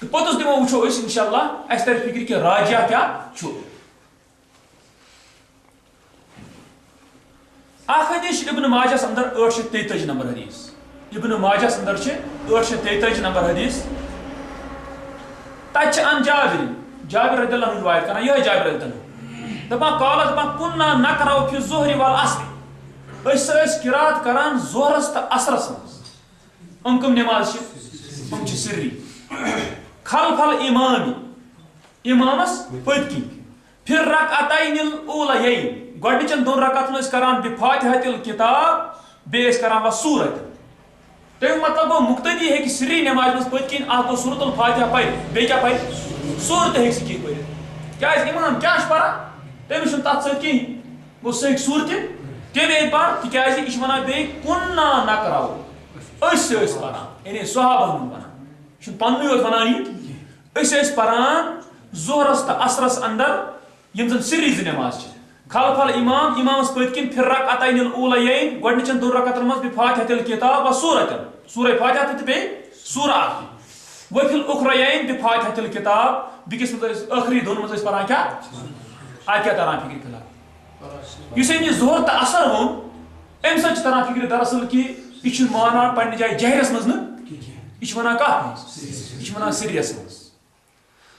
تو پوتس دمو وچو اس ان شاء اللہ اس تر فکر کہ راجہ کیا چھو اخ حدیث ابن ماجہ اندر 833 نمبر حدیث ابن ماجہ اندر چھ 833 نمبر حدیث تچ ان جابر رضی اللہ عنہ روایت کرنا یہ جابر رضی اللہ عنہ دپان قال دپان كنا نقرأ في الظهر والعصر اس قرات کران ظہرس تو عصرس مز کم نماز چھ سری خلف الامام امامس پت کی پھر رکعتین الاولیین گۄڈنِچن دۄن رکعتن ٲسۍ کران بفاتحة الکتاب بیٚیہِ ٲسۍ کران سورت تمیُک مطلب گوٚو مقتدی ہیٚکہِ سری نماز منٛز پٔتۍ کِنۍ اکھ گوٚو سورۃ الفاتحہ پرِ بیٚیہِ کیٛاہ پرِ سورت ہیٚکہِ سُہ کینٛہہ پٔرِتھ کیٛازِ اِمام کیٛاہ چھُ پران تٔمِس چھُنہٕ تتھ سۭتۍ کِہیٖنۍ گوٚو سُہ ہیٚکہِ سورتہِ تیٚلہِ ہیٚکہِ پرُن تِکیٛازِ یہِ چھُ ونان بیٚیہِ کُنا نقرأ أسۍ ٲسۍ پران یعنی صحابہن ہُنٛد ونان یہِ چھُنہٕ پننُے یوت ونان یہِ أسۍ ٲسۍ پران ظہرس تہٕ عصرس اندر یِم زن سری زٕ نماز چھِ خلف الامام امامس پٔتۍ کِنۍ پھر رکعتین الاولیین گۄڈنِچن دۄن رکعتن منٛز بفاتحة الکتاب وسورتن سورہ فاتحہ تہِ بیٚیہِ سورہ اکھ وفی الاخریین بفاتحة الکتاب بیٚکِس منٛز ٲسۍ ٲخری دۄن منٛز ٲسۍ پران کیٛاہ اتہِ کیٛاہ تران فکرِ فی الحال یُس أمۍ یہِ ظہر تہٕ عصر ووٚن اَمہِ سۭتۍ چھِ تران فکرِ دراصل کہِ یہِ چھُنہٕ مانان پننہِ جایہِ جہرس منٛز نہٕ یہِ چھُ ونان کتھ منٛز یہِ چھُ ونان سریس منٛز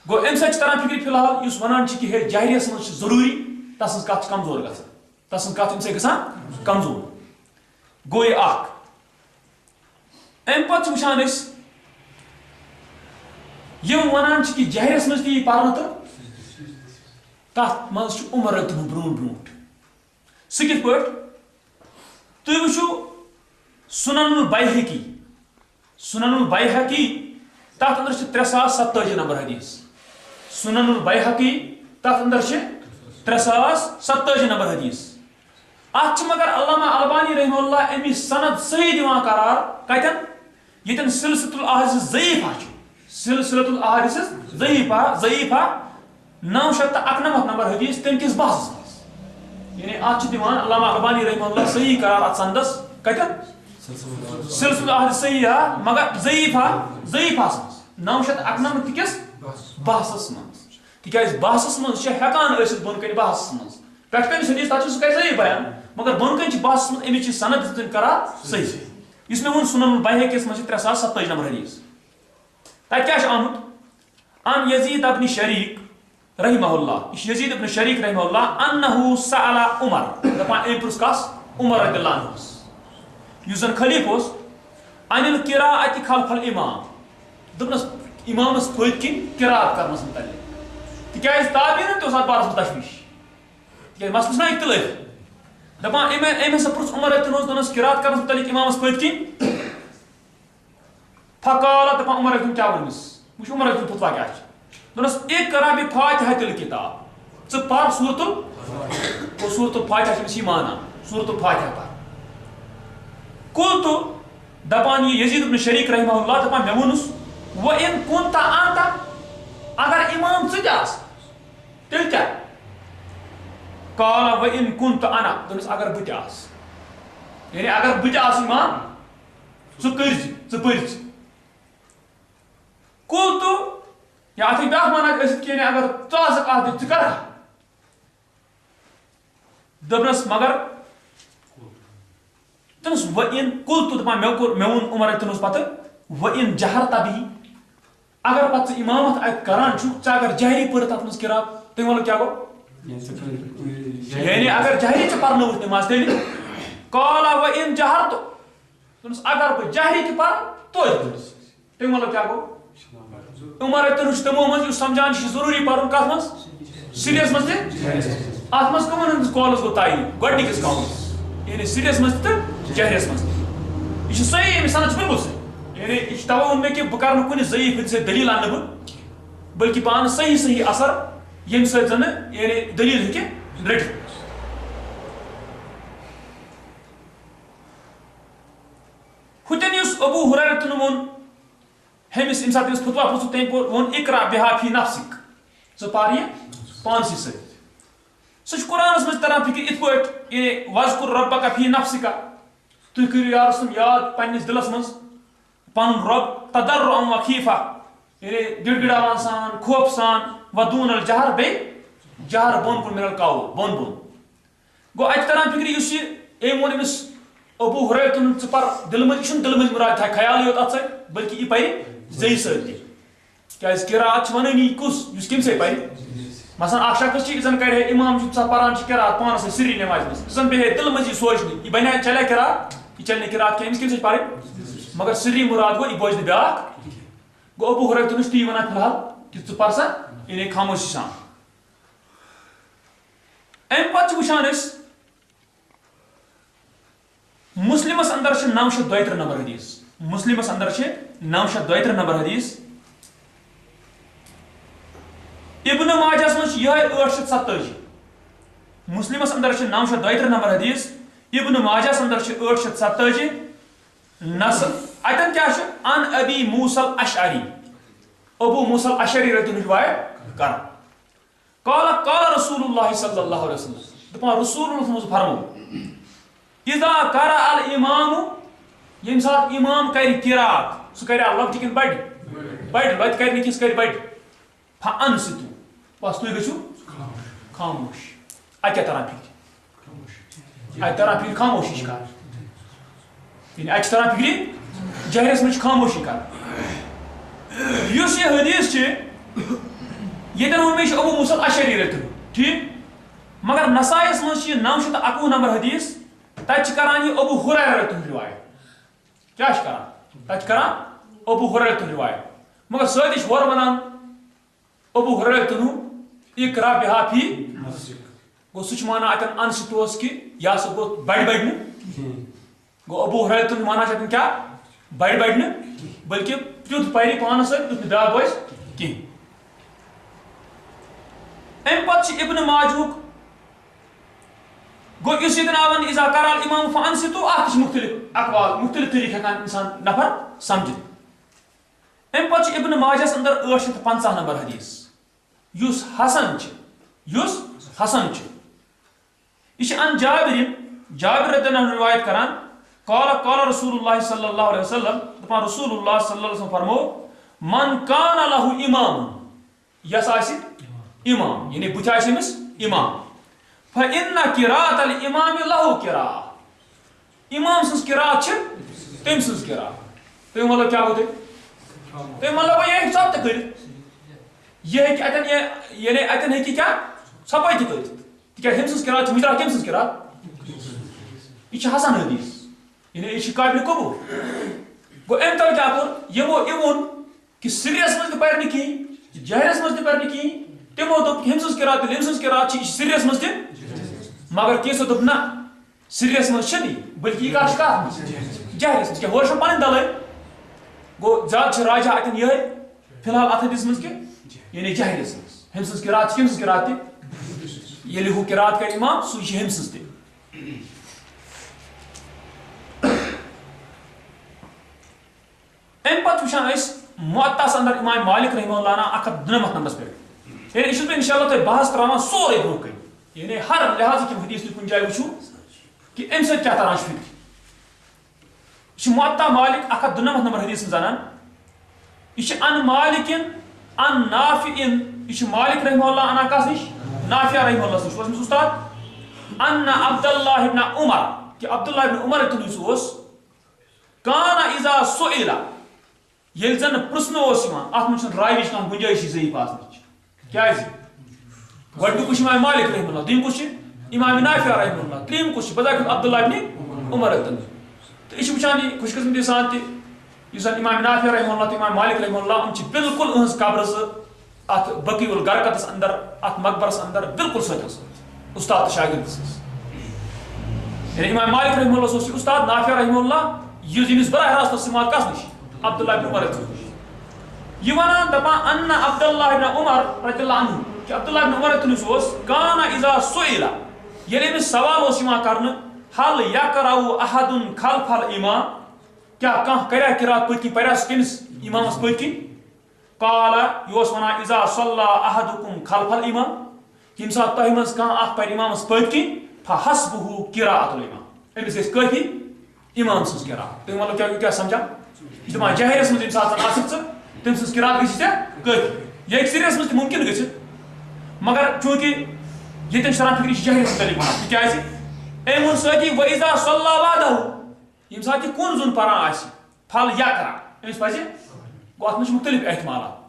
گوٚو اَمہِ سۭتۍ چھِ تران فکرِ فی الحال یُس ونان چھِ کہِ ہے جہریس منٛز چھُ ضروٗری تس سٕنٛز کتھ چھِ کمزور گژھان تسن کتھ امس گژھان کمزور گوٚو یہِ اکھ امہِ پتہٕ چھِ وٕچھان أسۍ یِم وَنان چھِ کہِ جہرس منٛز تہِ یی پرنہٕ تہٕ تتھ منٛز چھُ عمر رٔتمُت برونٛٹھ برونٛٹھ سُہ کِتھ پٲٹھۍ تُہۍ وٕچھِو سُنن البیہقی تتھ اندر چھِ 3087 نمبر حدیث سنن البیہقی تتھ اندر چھِ 3087 نمبر حدیث اتھ چھِ مگر علامہ البانی رحمہ اللہ امی سند صحیح دِوان قرار کتٮ۪ن ییٚتٮ۪ن سلسلۃ الاحادیث ضعیفہ چھُ سلسلۃ الاحادیث ضعیفہ 991 نمبر حدیث تمہِ کِس بحثس منٛز یعنی اتھ چھِ دِوان علامہ البانی رحمہ اللہ صحیح قرار اتھ سندس کتٮ۪ن سلسلۃ الاحادیث صحیحہ مگر ضعیفہس منٛز 991 کِس بحثس منٛز تِکیٛازِ بحثس منٛز چھِ ہٮ۪کان ٲسِتھ بۄن کَنہِ بحثس منٛز پٮ۪ٹھ کَنہِ حدیث تتھ چھُ سُہ کَرِ صحیح بیان مگر بۄن کَنہِ چھِ بحثس منٛز اَمِچ چھِ سند دِژٕنۍ قرار صحیح یُس مےٚ ووٚن سنن البیہقیَس منٛز چھِ 3087 نمبر حدیث تتہِ کیٛاہ چھُ آمُت ان یزید ابن شریٖک رحمہ اللہ یہ یزید ابن شریٖک رحمہ اللہ انہ سأل عمر دپان أمۍ پرُژھ کس عمر رضی اللہ عنہ یُس زن خلیف اوس ان القراءۃ خلف الامام دوٚپنس امامس پٔتۍ کِنۍ قراءت کرنس متعلق تِکیٛازِ تابعیٖنن تہِ اوس اتھ بارس منٛز تشویش تِکیٛازِ مسلہٕ چھُنہ اختلٲفی دپان أمۍ ہسا پرُژھ عمر رضی اللہ عنہ دوٚپنس قراءت کرنس متعلق امامس پٔتۍ کِنۍ فقال دپان عمر رضی اللہ کیٛاہ ووٚنمس وٕچھ عمر رضی اللہ فتوا کیٛاہ چھِ دوٚپنس اقرا بفاتحۃ الکتاب ژٕ پر سورۃ الفاتحہ چھِ أمِس یہِ مانان سورۃ الفاتحہ پر قلت دپان یہ یزید ابن شریٖک رحمہ اللہ دپان مےٚ ووٚنُس وَإِن كُنتَ أنت اگر امام ژٕ تہِ آسہٕ تیٚلہِ کیٛاہ قال وَإِن كُنتَ أنا دوٚپنس اگر بہٕ تہِ آسہٕ یعنی اگر بہٕ تہِ آسہٕ امام ژٕ کٔرزِ ژٕ پٔرزِ قلت یا اتھ بیٛاکھ مانا ٲسِتھ کہِ اگر ژٕ آسکھ اتھ ژٕ کرکھا دوٚپنس مگر دوٚپنس وَإِن قلت دپان مےٚ ووٚن عمر رضی اللہ پتہٕ وَإِن جہرت بِہِ اگر پتہٕ ژٕ امامت اتہِ کران چھُکھ ژٕ اگر جہری پٔرِتھ اتھ منٛز قراءت تمہِ وَلہٕ کیٛاہ گوٚو یعنی اگر جہری ژےٚ پرنٲوٕتھ نٮ۪ماز تیٚلہِ قال وَإِن جہرت دوٚپنس اگر بہٕ جہری تہِ پرٕ توتہِ پٔرِس تمہِ وَلہٕ کیٛاہ گوٚو عمر رضی اللہ چھُ تِمو منٛز یُس سمجھان چھُ ضروٗری پرُن کتھ منٛز سِریَس منٛز تہِ اتھ منٛز کٕمن ہٕنٛدِس قولس گوٚو تعیٖن گۄڈنِکِس قولس یعنی سِریَس منٛز تہِ تہٕ جہرِیَس منٛز تہِ یہِ چھُ صحیح أمِس سند چھُ بِلکُل صحیح یعنی یہِ چھُ تَوے ووٚن مےٚ کہِ بہٕ کرٕ نہٕ کُنہِ ضعیٖف حدیث سۭتۍ دٔلیٖل اننہٕ بہٕ بٔلکہِ بہٕ انہٕ صحیح صحیح اثر ییٚمہِ سۭتۍ زن یعنی دٔلیٖل ہیٚکہِ رٔٹِتھ ہُتٮ۪ن یُس ابو ہُریرہ ووٚن ہیٚمِس ییٚمہِ ساتہٕ تٔمِس فتوا پرٛژھُکھ تٔمۍ ووٚن اقرا بِہا فی نفسک ژٕ پر یہِ پانسٕے سۭتۍ سُہ چھُ قرآنس منٛز تران فِکرِ یِتھ پٲٹھۍ یعنی وذکر ربک فی نفسک تُہۍ کٔرِو یا رسول یاد پننِس دِلس منٛز پنُن رۄب تضرعا و خیٖفہ یعنی گِڑگِڑاوان سان خوفہٕ سان ودون الجہر بیٚیہِ جہر بۄن کُن مِنل قول بۄن بۄن گوٚو اَتہِ تران فِکرِ یُس یہِ أمۍ ووٚن أمِس ابو ہُریرہ ژٕ پر دِلہٕ منٛز یہِ چھُنہٕ دِلہٕ منٛز مُراد تھایہِ خیالٕے یوت اتھ سۭتۍ بٔلکہِ یہِ پرِ زیٚیہِ سۭتۍ تہِ کیٛازِ قراءت چھِ ونٲنی کُس یُس کَمہِ سۭتۍ پرِ مثلاً اکھ شخص چھُ یہِ زن کرِ ہے امام چھُ پران چھِ قراءت پانس سۭتۍ سری نمازِ منٛز یہِ زن بیٚہہِ ہے دِلہٕ منٛز یہِ سونٛچنہِ یہِ بنیٛا چلے قراءت یہِ چلہِ نہٕ قراءت کینٛہہ أمِس کَمہِ سۭتۍ پرِ مگر سری مُراد گوٚو یہِ بوزِ نہٕ بیٛاکھ گوٚو ابو ہُریرہ چھُ تی ونان فی الحال کہِ ژٕ پر سا یعنی خاموشی سان امہِ پتہٕ چھِ وٕچھان أسۍ مسلمس اندر چھِ 932 نمبر حدیث مسلمس اندر چھِ 932 نمبر حدیث ابن ماجہس منٛز چھِ یِہوٚے 870 مسلمس اندر چھِ 932 نمبر حدیث ابن ماجہس اندر چھِ 870 نسل اتٮ۪ن کیٛاہ چھُ ان ابی موسیٰ الاشعری ابو موسیٰ الاشعری رضی اللہ عنہ کران قال قال رسول اللہ صلی اللہ علیہ وسلم دپان رسول اللہ صلی فرمو اذا قرأ الامام ییٚمہِ ساتہٕ امام کرِ قراءت سُہ کرِ لۄکٹہِ کِنہٕ بڑِ وتہِ کرِ نہٕ کینٛہہ سُہ کرِ بڑِ فانصتو بس تُہۍ گٔژھِو خاموش اَتہِ کیٛاہ تران فِکرِ اَتہِ تران فِکرِ خاموشی چھِ کرٕنۍ یعنی اَتہِ چھِ تران فِکرِ جہرس منٛز چھِ خاموشی کرٕنۍ یُس یہِ حدیث چھِ ییٚتٮ۪ن ووٚن مےٚ یہِ چھُ ابو موسیٰ الاشعری رضی اللہ ٹھیٖک مگر نسائیس مز 921 نمبر حدیث تت کران یہ ابو ہریرہ تہذ روایت کیا کران تت کران ابو ہریرہ تہذ روایت مگر سۭتۍ ہور ونان ابو ہریرہ تہذ اقرا بہا فی گو سہ مانا اتن ان سٹوس کہ یا سہ گو بڑ گو ابو ہریرہ تہذ مانا اتن کیا بڑ بلکہ تیت پری پانس ست تیت بیاکھ بس کہین ام پتہ ابن ماجہ گو اس آون اذا قرأ الامام فانصتوا اتھ مختلف اقوال مختلف طریقہ ہیکان انسان نفر سمجھت ام پتہ ابن ماجہس اندر 850 نمبر حدیث یس حسن یہ ان جابر رضی اللہ عنہ روایت کران قال رسول اللہ صلی اللہ علیہ وسلم دپان رسول اللہ صلی اللہ علیہ وسلم فرمو من کان له امام یس آسی امام یعنی بت آمس امام فإن قراءة الامام له قراءة امام سنس قراءت تم سنس قراءت تم مطلب کیا ہوتے تم مطلب یہ حساب تک یہ ہے کہ اتن یعنی اتن ہے کہ کیا صفائی تک تکیاز ہم سنس قراءت مجرا کم سنس قراءت یہ حسن حدیث یعنی یہ قابل قبول گو ام تل کیا کر یمو ایون کہ سریس مز پرنے کی جہرس مز پرنے کی تمو دپ ہم سنس قراءت لم سنس قراءت سریس مز مگر کیسو دپ نا سریس مز چھنی بلکہ یہ کاش جہرس مز کیا ہور چھ پن دلے گو زیاد چھ راجہ اتن یہ فی الحال ات حدیث مز کہ یعنی جہرس مز ہم سنس قراءت کم سنس قراءت یلی ہو قراءت کر امام سو یہ ہم سنس ام پتہ وچھان اس معطاس اندر امام مالک رحمہ اللہ نا 199 نمبرس پہ یعنی اس میں انشاءاللہ تو بحث کرانا سورے برو کن یعنی ہر لحاظ کی حدیث کن جائے وچھو کہ ام سے کیا تران فکر یہ معطا مالک 199 نمبر حدیث زانان یہ ان مالکن ان نافعن یہ مالک رحمہ اللہ انا کس نش نافع رحمہ اللہ نش وس استاد ان عبداللہ ابن عمر کہ عبداللہ ابن عمر تنسوس کان اذا سئل یل زن پرسن ات من راوی کھانا گنجائش ضعیف آسنچ کیا گۄڈنیُک کُس امام مالک رحمہ اللہ دوٚیِم کُس امام نافع رحمہ اللہ ترٛیٚیِم کُس بظاہر عبداللہ ابن عمر تو یہ وٕچھان یہ خوش قسمتی سان تہِ یُس زن امام نافع رحمہ اللہ تو امام مالک رحمہ اللہ یِم چھِ بالکل اہنٛز قبر ات بقی الغرقتس اندر ات مقبرس اندر بالکل سۭتۍ استاد تہٕ شاگرد سٕنٛز یعنی امام مالک رحمہ اللہ اوس استاد نافع رحمہ اللہ ییٚمِس براہ راست سماعت کس نش عبداللہ ابن عمر یہ ونان دپان ان عبداللہ ابن عمر رضی اللہ عنہ کہ عبداللہ ابن عمر تنس کان اذا سئل ییٚلہِ أمِس سوال اوس یِوان کرنہٕ هل یقرأ احد خلف الامام کیا کانٛہہ کریا قرات پٔتۍ کِنۍ پریا سُہ کٔمِس امامس پٔتۍ کِنۍ قال یہِ اوس ونان اذا صلى احدكم خلف الامام ییٚمہِ ساتہٕ تۄہہِ منٛز کانٛہہ اکھ پرِ امامس پٔتۍ کِنۍ فحسبه قراءة الامام أمِس گژھِ کٲفی امام سٕنٛز قراءت تُہۍ مطلب کیا سمجھان یہ دپان جہرس مز ییٚمہِ ساتہٕ آسکھ ژٕ تٔمۍ سٕنٛز قراءت گژھِ ژےٚ کٲفی یہِ ہیٚکہِ سریس مز تہِ ممکن گٔژھِتھ مگر چوٗنٛکہِ ییٚتٮ۪ن شران فکر چھِ جہرس متعلق ونان تِکیازِ أمۍ ووٚن سۭتی وإذا صلى وحده ییٚمہِ ساتہٕ یہِ کُن زوٚن پران آسہِ فل یقرأ أمِس پزِ گوٚو اتھ منٛز چھِ مختلف احتمالات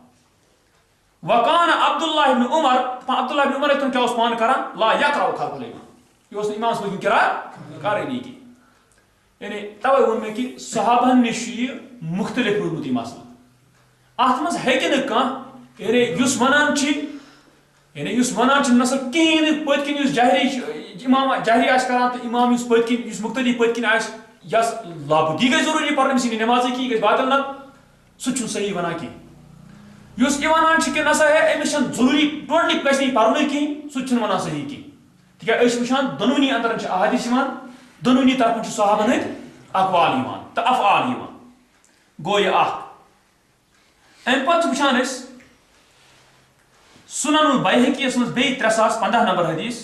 وکان عبداللہ ابن عمر عبداللہ ابن عمر کیٛاہ اوس پانہٕ کران لا یقرأ خلف الامام یہِ اوس نہٕ امامس پٔتۍ کِنۍ قراءت کرٲنی کینٛہہ یعنی توے ووٚن مےٚ کہِ صحابہن نِش چھُ یہِ مختلف روٗدمُت یہِ مسلہٕ اتھ منٛز ہیٚکہِ نہٕ کانٛہہ یعنی یُس ونان چھِ نسا کِہیٖنۍ نہٕ پٔتۍ کِنۍ یُس امام جہری آسہِ کران تہٕ امام یُس پٔتۍ کِنۍ یُس مختلف پٔتۍ کِنۍ آسہِ یس لابُدی گژھِ ضروٗری پرٕنۍ أمِس یی نہٕ نٮ۪مازٕے کِہیٖنۍ یہِ گژھِ باطل نہ سُہ تہِ چھُنہٕ صحیح ونان کینٛہہ یُس یہِ ونان چھُ کہِ نسا ہے أمِس چھنہٕ ضروٗری ٹوٹلی گژھِ نہٕ یہِ پرنُے کِہیٖنۍ سُہ تہِ چھُنہٕ ونان صحیح کینٛہہ تِکیازِ أسۍ چھِ وٕچھان دۄنوٕنی اندرن چھِ احادیث یِوان دۄنوٕنی طرفن چھُ صحابن ہٕنٛدۍ اقوال یِوان تہٕ افعال یِوان گوٚو یہِ اکھ امہِ پتہٕ چھِ وٕچھان أسۍ سنن البیہقیَس منٛز بیٚیہِ 3015 نمبر حدیث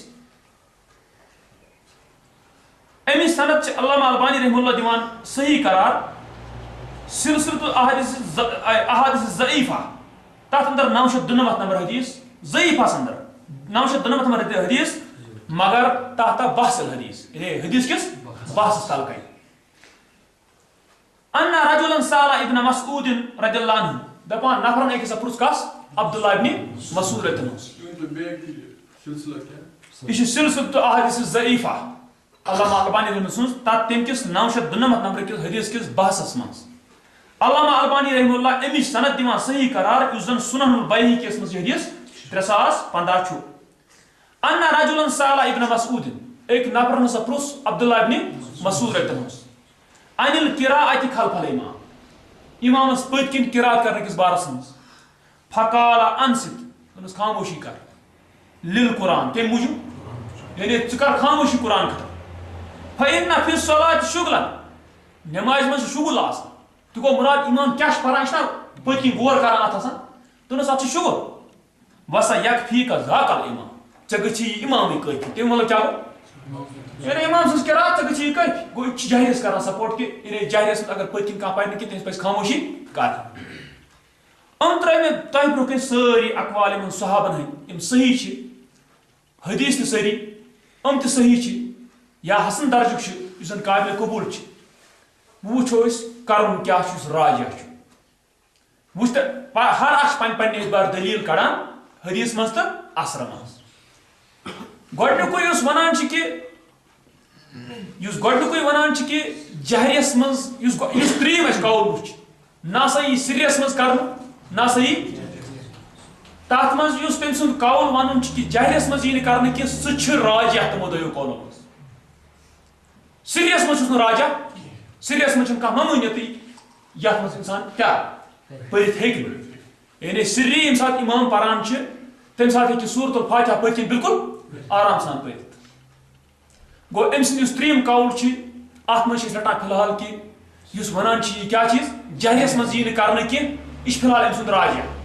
اَمِچ سند چھِ علامہ البانی رحمہ اللہ دِوان صحیح قرار سلسلۃ الاحادیث ضعیفہ تتھ اندر 992 نمبر حدیث ضعیفس اندر 992 نمبر حدیث مگر تحت بحث الحدیث یعنی حدیث کس بحث تل کَنہِ ان رجلا سال ابن مسعود رضی اللہ عنہ دپان نفرن أکِس پرُژھ کس عبداللہ ابن مسعود رضی اللہ عنہ یہ سلسلۃ احادیث ضعیفہ علامہ البانی رحمہ سن تم کس 992 نمبر کس حدیث کس بحثس مز علامہ البانی رحمہ اللہ امچ سند دیوان صحیح قرار اس زن سنن البیہقی کس مز حدیث 3015 چھو ان رجلا سال ابن مسعود ایک نفر نسا پرس عبداللہ ابن مسعود رضی اللہ عنہ عن القراءۃ خلف الامام امامس پت کن قراءت کرنے کس بارس مز فقال انصت تمس خاموشی کر للقرآن کم موجود یعنی ژٕ خاموشی قرآن خطر فإن فی الصلاۃ شغلا نماز من شغل آسان تو گو مراد امام کیا پران پت کن غور کران ات آسان تمس ات شغل وسا یکفیک ذاک الامام ژےٚ گژھی امامٕے کٲفی تمیُک مطلب کیا گوٚو یعنی امام سٕنٛز قرات ژےٚ گژھی کٲفی گوٚو یہِ چھُ جاہرس کران سپورٹ کہ یعنی جاہرس منٛز اگر پٔتۍ کِنۍ کانٛہہ پرِ نہٕ کینٛہہ تٔمِس پزِ خاموشی کرٕنۍ ترٛٲے مےٚ تۄہہِ برونٛہہ کَنہِ سٲری اقوال یِمن صحابن ہٕنٛدۍ یِم صحیح چھِ حدیث تہِ سٲری تہِ صحیح چھِ یا حسن درجُک چھُ یُس زن قابل قبوٗل چھِ وۄنۍ وٕچھو أسۍ کرُن کیٛاہ چھُ یُس راجح چھُ وٕچھ تہٕ ہر اکھ چھُ پنٕنہِ اعتبار دٔلیٖل کڑان حدیث منٛز تہٕ اثر منٛز گۄڈنیُکُے یُس ونان چھِ کہ جہرِیس منٛز یُس ترٛیٚیِم اَسہِ قول وٕچھ نہ سا یی سِریَس منٛز کرنہٕ نہ سا یی تتھ منٛز یُس تٔمۍ سُنٛد قول ونُن چھُ کہ جہرِیس منٛز یی نہٕ کرنہٕ کینٛہہ سُہ چھُ راجح تِمو دۄیو قولو منٛز سِریَس منٛز چھُس نہٕ راجح سِریَس منٛز چھُنہٕ کانٛہہ ممٲنیتٕے یتھ منٛز انسان کیٛاہ پٔرِتھ ہیٚکہِ نہٕ یعنی سری ییٚمہِ ساتہٕ امام پران چھِ تمہِ ساتہٕ ہیٚکہِ سورۃ الفاتحہ پٔتۍ کِنۍ بالکل آرام سان پٔرِتھ گوٚو أمۍ سُنٛد یُس ترٛیٚیِم قول چھُ اتھ منٛز چھِ أسۍ رٹان فی الحال کہ یُس ونان چھِ یہِ کیٛاہ چیٖز جہرِیس منٛز یی نہٕ کرنہٕ کینٛہہ یہِ چھُ فی الحال أمۍ سُنٛد راجح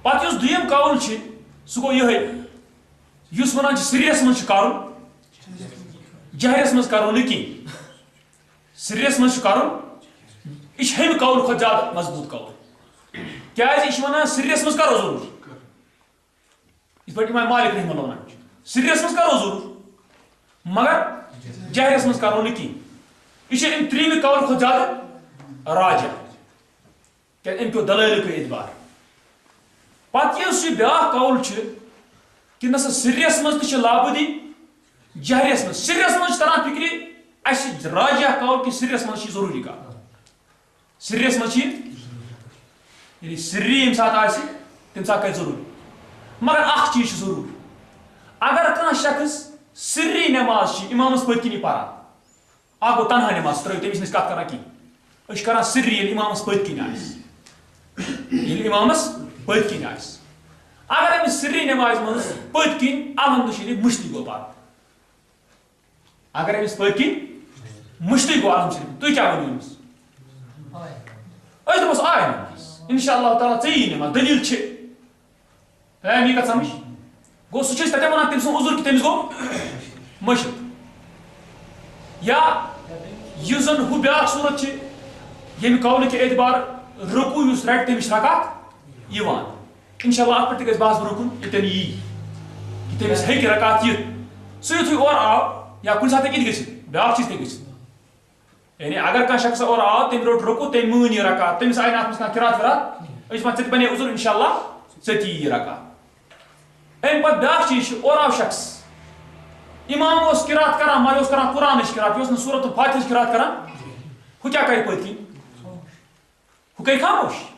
پتہٕ یُس دوٚیِم قول چھُ سُہ گوٚو یِہوٚے یُس ونان چھِ سِریَس منٛز چھُ کرُن جہرِیس منٛز کرو نہٕ کینٛہہ سِریَس منٛز چھُ کرُن یہِ چھُ ہیٚمہِ قول کھۄتہٕ زیادٕ مضبوٗط قول کیٛازِ یہِ چھُ ونان سِریَس منٛز کرو ضروٗر یِتھ پٲٹھۍ امام مالک رحمہ اللہ ونان چھُ سِریَس منٛز کرو ضروٗر مگر جہرِیس منٛز کرو نہٕ کینٛہہ یہِ چھُ امہِ ترٛیٚیِمہِ قول کھۄتہٕ زیادٕ راجح کیٛازِ أمۍ پیوٚو دلٲلُک اعتبار پتہٕ یُس یہِ بیٛاکھ قول چھُ کہ نہ سا سِریَس منٛز تہِ چھِ لابٔدی جہرِیس منٛز سِریَس منٛز چھِ تران فکرِ اَسہِ چھِ راجح قول کہ سِریَس منٛز چھِ یہِ ضروٗری کرُن سِریَس منٛز چھِ یعنی سری ییٚمہِ ساتہٕ آسہِ تمہِ ساتہٕ کرِ ضروٗری مگر اکھ چیٖز چھُ ضروٗری اگر کانٛہہ شخص سری نٮ۪ماز چھِ امامس پٔتۍ کِنی پران اکھ گوٚو تنہا نٮ۪ماز ترٲیِو تٔمِس چھِنہٕ أسۍ کتھ کران کینٛہہ أسۍ چھِ کران سری ییٚلہِ امامس پٔتۍ کِنۍ آسہِ اگر أمِس سری نٮ۪مازِ منٛز پٔتۍ کِنۍ الحمدُ شریٖف مٔشتٕے گوٚو پرُن اگر أمِس پٔتۍ کِنۍ مٔشتٕے گوٚو الحمدُ شریٖف تُہۍ کیٛاہ ؤنِو أمِس أسۍ دَپوس آے نٮ۪ماز انشاء اللہ تعالیٰ ژےٚ یی نٮ۪ماز دٔلیٖل چھِ یی کتھ سمجھ گوٚو سُہ چھِ أسۍ تتٮ۪ن ونان تٔمۍ سُنٛد عذر کہ تٔمِس گوٚو مٔشِد یا یُس زن ہُہ بیٛاکھ صوٗرت چھِ ییٚمہِ قولہٕ اعتبار رُکوٗ یُس رٹہِ تٔمِس چھِ رکعت یِوان انشاء اللہ اتھ پٮ۪ٹھ تہِ گژھِ بحث برونٛہہ کُن ییٚتٮ۪ن یی کہ تٔمِس ہیٚکہِ رکعت یِتھ سُہ یُتھُے اورٕ آو یا کُنہِ ساتہٕ ہیٚکہِ یہِ گٔژھِتھ بیٛاکھ چیٖز تہِ گٔژھِتھ یعنی اگر کانٛہہ شخص اورٕ آو تٔمۍ روٚٹ رُکوٗ تٔمۍ مٲنۍ یہِ رکعت تٔمِس آیہِ نہٕ اتھ منٛز کانٛہہ قرات وِرات أسۍ چھِ ونان ژےٚ تہِ بنے عذر انشاء اللہ ژےٚ تہِ یی یہِ رکعت امہِ پتہٕ بیٛاکھ چیٖز چھُ اورٕ آو شخص امام اوس قرات کران مگر اوس کران قرآنٕچ قرات یہِ اوس نہٕ سورۃ الفاتحہٕچ قرات کران ہُہ کیٛاہ کرِ پٔتۍ کِنۍ ہُہ کرِ خاموش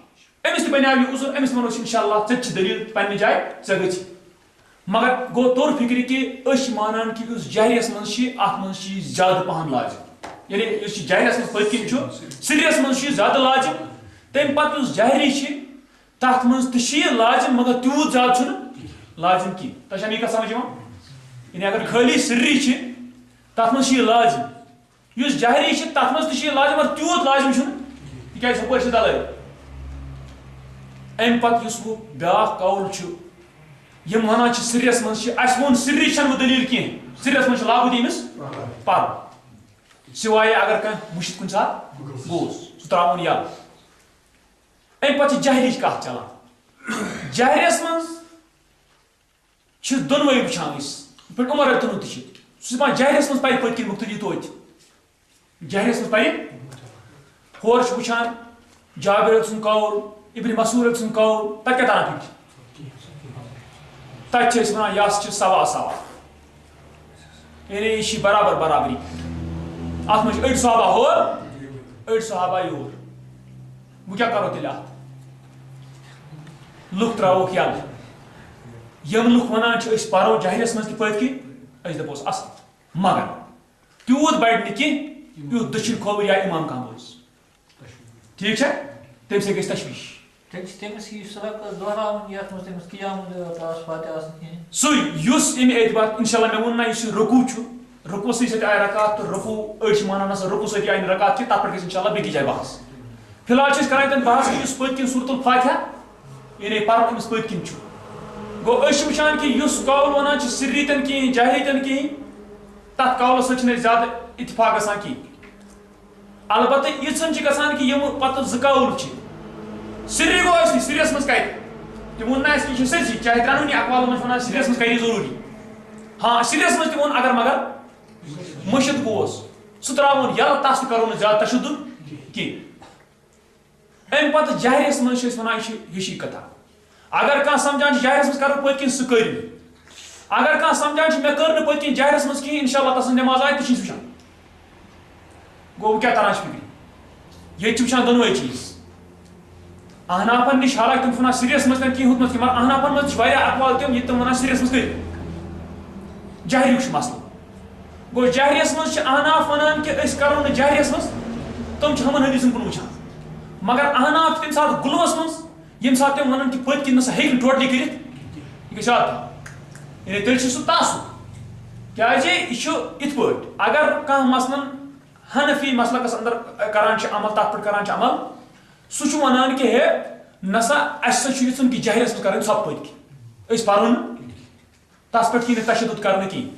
أمِس تہِ بنیٛاو یہِ عذر أمِس وَنو أسۍ انشاء اللہ ژےٚ تہِ چھِ دٔلیٖل پننہِ جایہِ ژےٚ گٔژھی مگر گوٚو توٚر فکرِ کہ أسۍ چھِ مانان کہ یُس جہرِیس منٛز چھِ اتھ منٛز چھِ یہِ زیادٕ پہم لازم یعنی یُس یہِ جہرِیس منٛز پٔتۍ کِنۍ چھُ سِریَس منٛز چھُ یہِ زیادٕ لازم تمہِ پتہٕ یُس جہری چھِ تتھ منٛز تہِ چھِ یہِ لازم مگر تیوٗت زیادٕ چھُنہٕ لازم کینٛہہ تۄہہِ چھا مےٚ یہِ کتھ سمجھ یِوان یعنی اگر خٲلی سری چھِ تتھ منٛز چھِ یہِ لازم یُس جہری چھِ تتھ منٛز تہِ چھِ یہِ لازم مگر تیوٗت لازم چھُنہٕ تِکیٛازِ ہُپٲرۍ چھِ دلٲلۍ امہِ پتہٕ یُس وۄنۍ بیٛاکھ قول چھُ یِم ونان چھِ سِریَس منٛز چھِ اَسہِ ووٚن سری چھَنہٕ وۄنۍ دٔلیٖل کینٛہہ سِریَس منٛز چھِ لابٔدی أمِس پرُن سِوایے اگر کانٛہہ مٔشِد کُنہِ ساتہٕ گوٚوس سُہ ترٛاوُن یَلہٕ امہِ پتہٕ چھِ جہرِچ کتھ چلان جہرِیس منٛز چھِ دۄنوَے وٕچھان أسۍ یِتھ پٲٹھۍ عمر رضی اللہ عنہ تہِ چھِ سُہ چھِ دپان جہرِیس منٛز پرِ پٔتۍ کِنۍ مُختٔلی توتہِ جہرِیس منٛز پرِ ہورٕ چھِ وٕچھان جابر سُنٛد قول ابن مسعود سُنٛد قول تتہِ کیٛاہ تران فکرِ تَتہِ چھِ أسۍ وَنان یہِ ہسا چھِ سوا سوا یعنی یہِ چھِ برابر برابری اَتھ منٛز چھِ أڑۍ صحابہ ہور أڑۍ صحابہ یور وۄنۍ کیٛاہ کَرو تیٚلہِ اَتھ لُکھ ترٛاووکھ یَلہٕ یِم لُکھ وَنان چھِ أسۍ پَرو جاہلیَس منٛز تہِ پٔتۍ کِنۍ أسۍ دَپوس اَصٕل مگر تیوٗت بَڑِ نہٕ کینٛہہ یُتھ دٔچھِنۍ کھووُر یا اِمام کانٛہہ بوزِ ٹھیٖک چھا تَمہِ سۭتۍ گژھِ تشویش تٔمِس یہِ سبق دۄہراوُن یَتھ منٛز تٔمِس قیامُل فاتحہ آسنہٕ کِہیٖنۍ سُے یُس اَمہِ اعتبار اِنشاء اللہ مےٚ ووٚن نہ یُس یہِ رُکوٗع چھُ رُکوٗع سۭتۍ آیہِ رکات تہٕ رُکوٗع أڑۍ چھِ مانان ہسا رُکوٗع سۭتۍ آیہِ نہٕ رکات کینٛہہ تَتھ پٮ۪ٹھ گژھِ اِنشاء اللہ بیٚکِس جایہِ بحث فی الحال چھِ أسۍ کران ییٚتٮ۪ن بحث کہِ یُس پٔتۍ کِنۍ سورۃ الفاتحہ یعنی پَرُن أمِس پٔتۍ کِنۍ چھُ گوٚو أسۍ چھِ وٕچھان کہِ یُس قول وَنان چھِ سِری تہِ نہٕ کِہیٖنۍ جاہری تہِ نہٕ کِہیٖنۍ تَتھ قولَس سۭتۍ چھِنہٕ أسۍ زیادٕ اِتفاق گژھان کِہیٖنۍ البتہ یِژھن چھِ گژھان کہِ یِم پَتہٕ زٕ قول چھِ سِری گوٚو اَسہِ نہٕ سِریَس منٛز کَتہِ تِم ووٚن نہ اَسہِ یہِ چھُ سٲرسٕے چاہے ترٛٮ۪نوٕنی اقوالَن منٛز چھِ وَنان سِریَس منٛز کَرِ ضروٗری ہاں سِریَس منٛز تہِ ووٚن اگر مگر مٔشِد گوس سُہ ترٛاوون یَلہٕ تَس تہِ کَرو نہٕ زیادٕ تشدُد کینٛہہ اَمہِ پَتہٕ جاہریَس منٛز چھِ أسۍ وَنان یہِ چھِ ہِشی کَتھا اگر کانٛہہ سَمجھان چھِ جاہریَس منٛز کَرو پٔتۍ کِنۍ سُہ کٔرۍ نہٕ اگر کانٛہہ سَمجھان چھِ مےٚ کٔر نہٕ پٔتۍ کِنۍ جاہریَس منٛز کِہیٖنۍ اِنشاء اللہ تَسٕنٛز نٮ۪ماز آے تہِ چھِ أسۍ وٕچھان گوٚو وۄنۍ کیٛاہ تَران چھِ فِکرِ ییٚتہِ چھِ وٕچھان دۄنوَے چیٖز احنافَن نِش حالانکہِ تِم چھِ وَنان سِریَس منٛز تہِ کینٛہہ ہُتھ منٛز کینٛہہ مگر احنافَن منٛز تہِ چھِ واریاہ اقوال تِم ییٚتہِ تِم وَنان سِریَس منٛز کٔرِو جاہریُک چھُ مَسلہٕ گوٚو جاہریَس منٛز چھِ احناف وَنان کہِ أسۍ کَرو نہٕ جاہریَس منٛز تِم چھِ ہُمَن حدیٖثَن کُن وٕچھان مگر احناف چھِ تَمہِ ساتہٕ گُلوَس منٛز ییٚمہِ ساتہٕ تِم وَنان کہِ پٔتۍ کِنۍ نہ سا ہیٚکہِ نہٕ ٹوٹلی کٔرِتھ یہِ گژھِ یاد تھاوُن یعنی تیٚلہِ چھُ سُہ تعصُب کیٛازِ یہِ چھُ یِتھ پٲٹھۍ اگر کانٛہہ مثلاً حنفی مسلکَس اندر کران چھِ عمل تَتھ پٮ۪ٹھ کران چھِ عمل سُہ چھُ وَنان کہِ ہے نہ سا اَسہِ سا چھُ یژھُن کہِ جاہریَس منٛز کَرٕنۍ ژھۄپہٕ پٔتۍ کِنۍ أسۍ پَرو نہٕ تَتھ پٮ۪ٹھ یی نہٕ تشدُد کَرنہٕ کِہیٖنۍ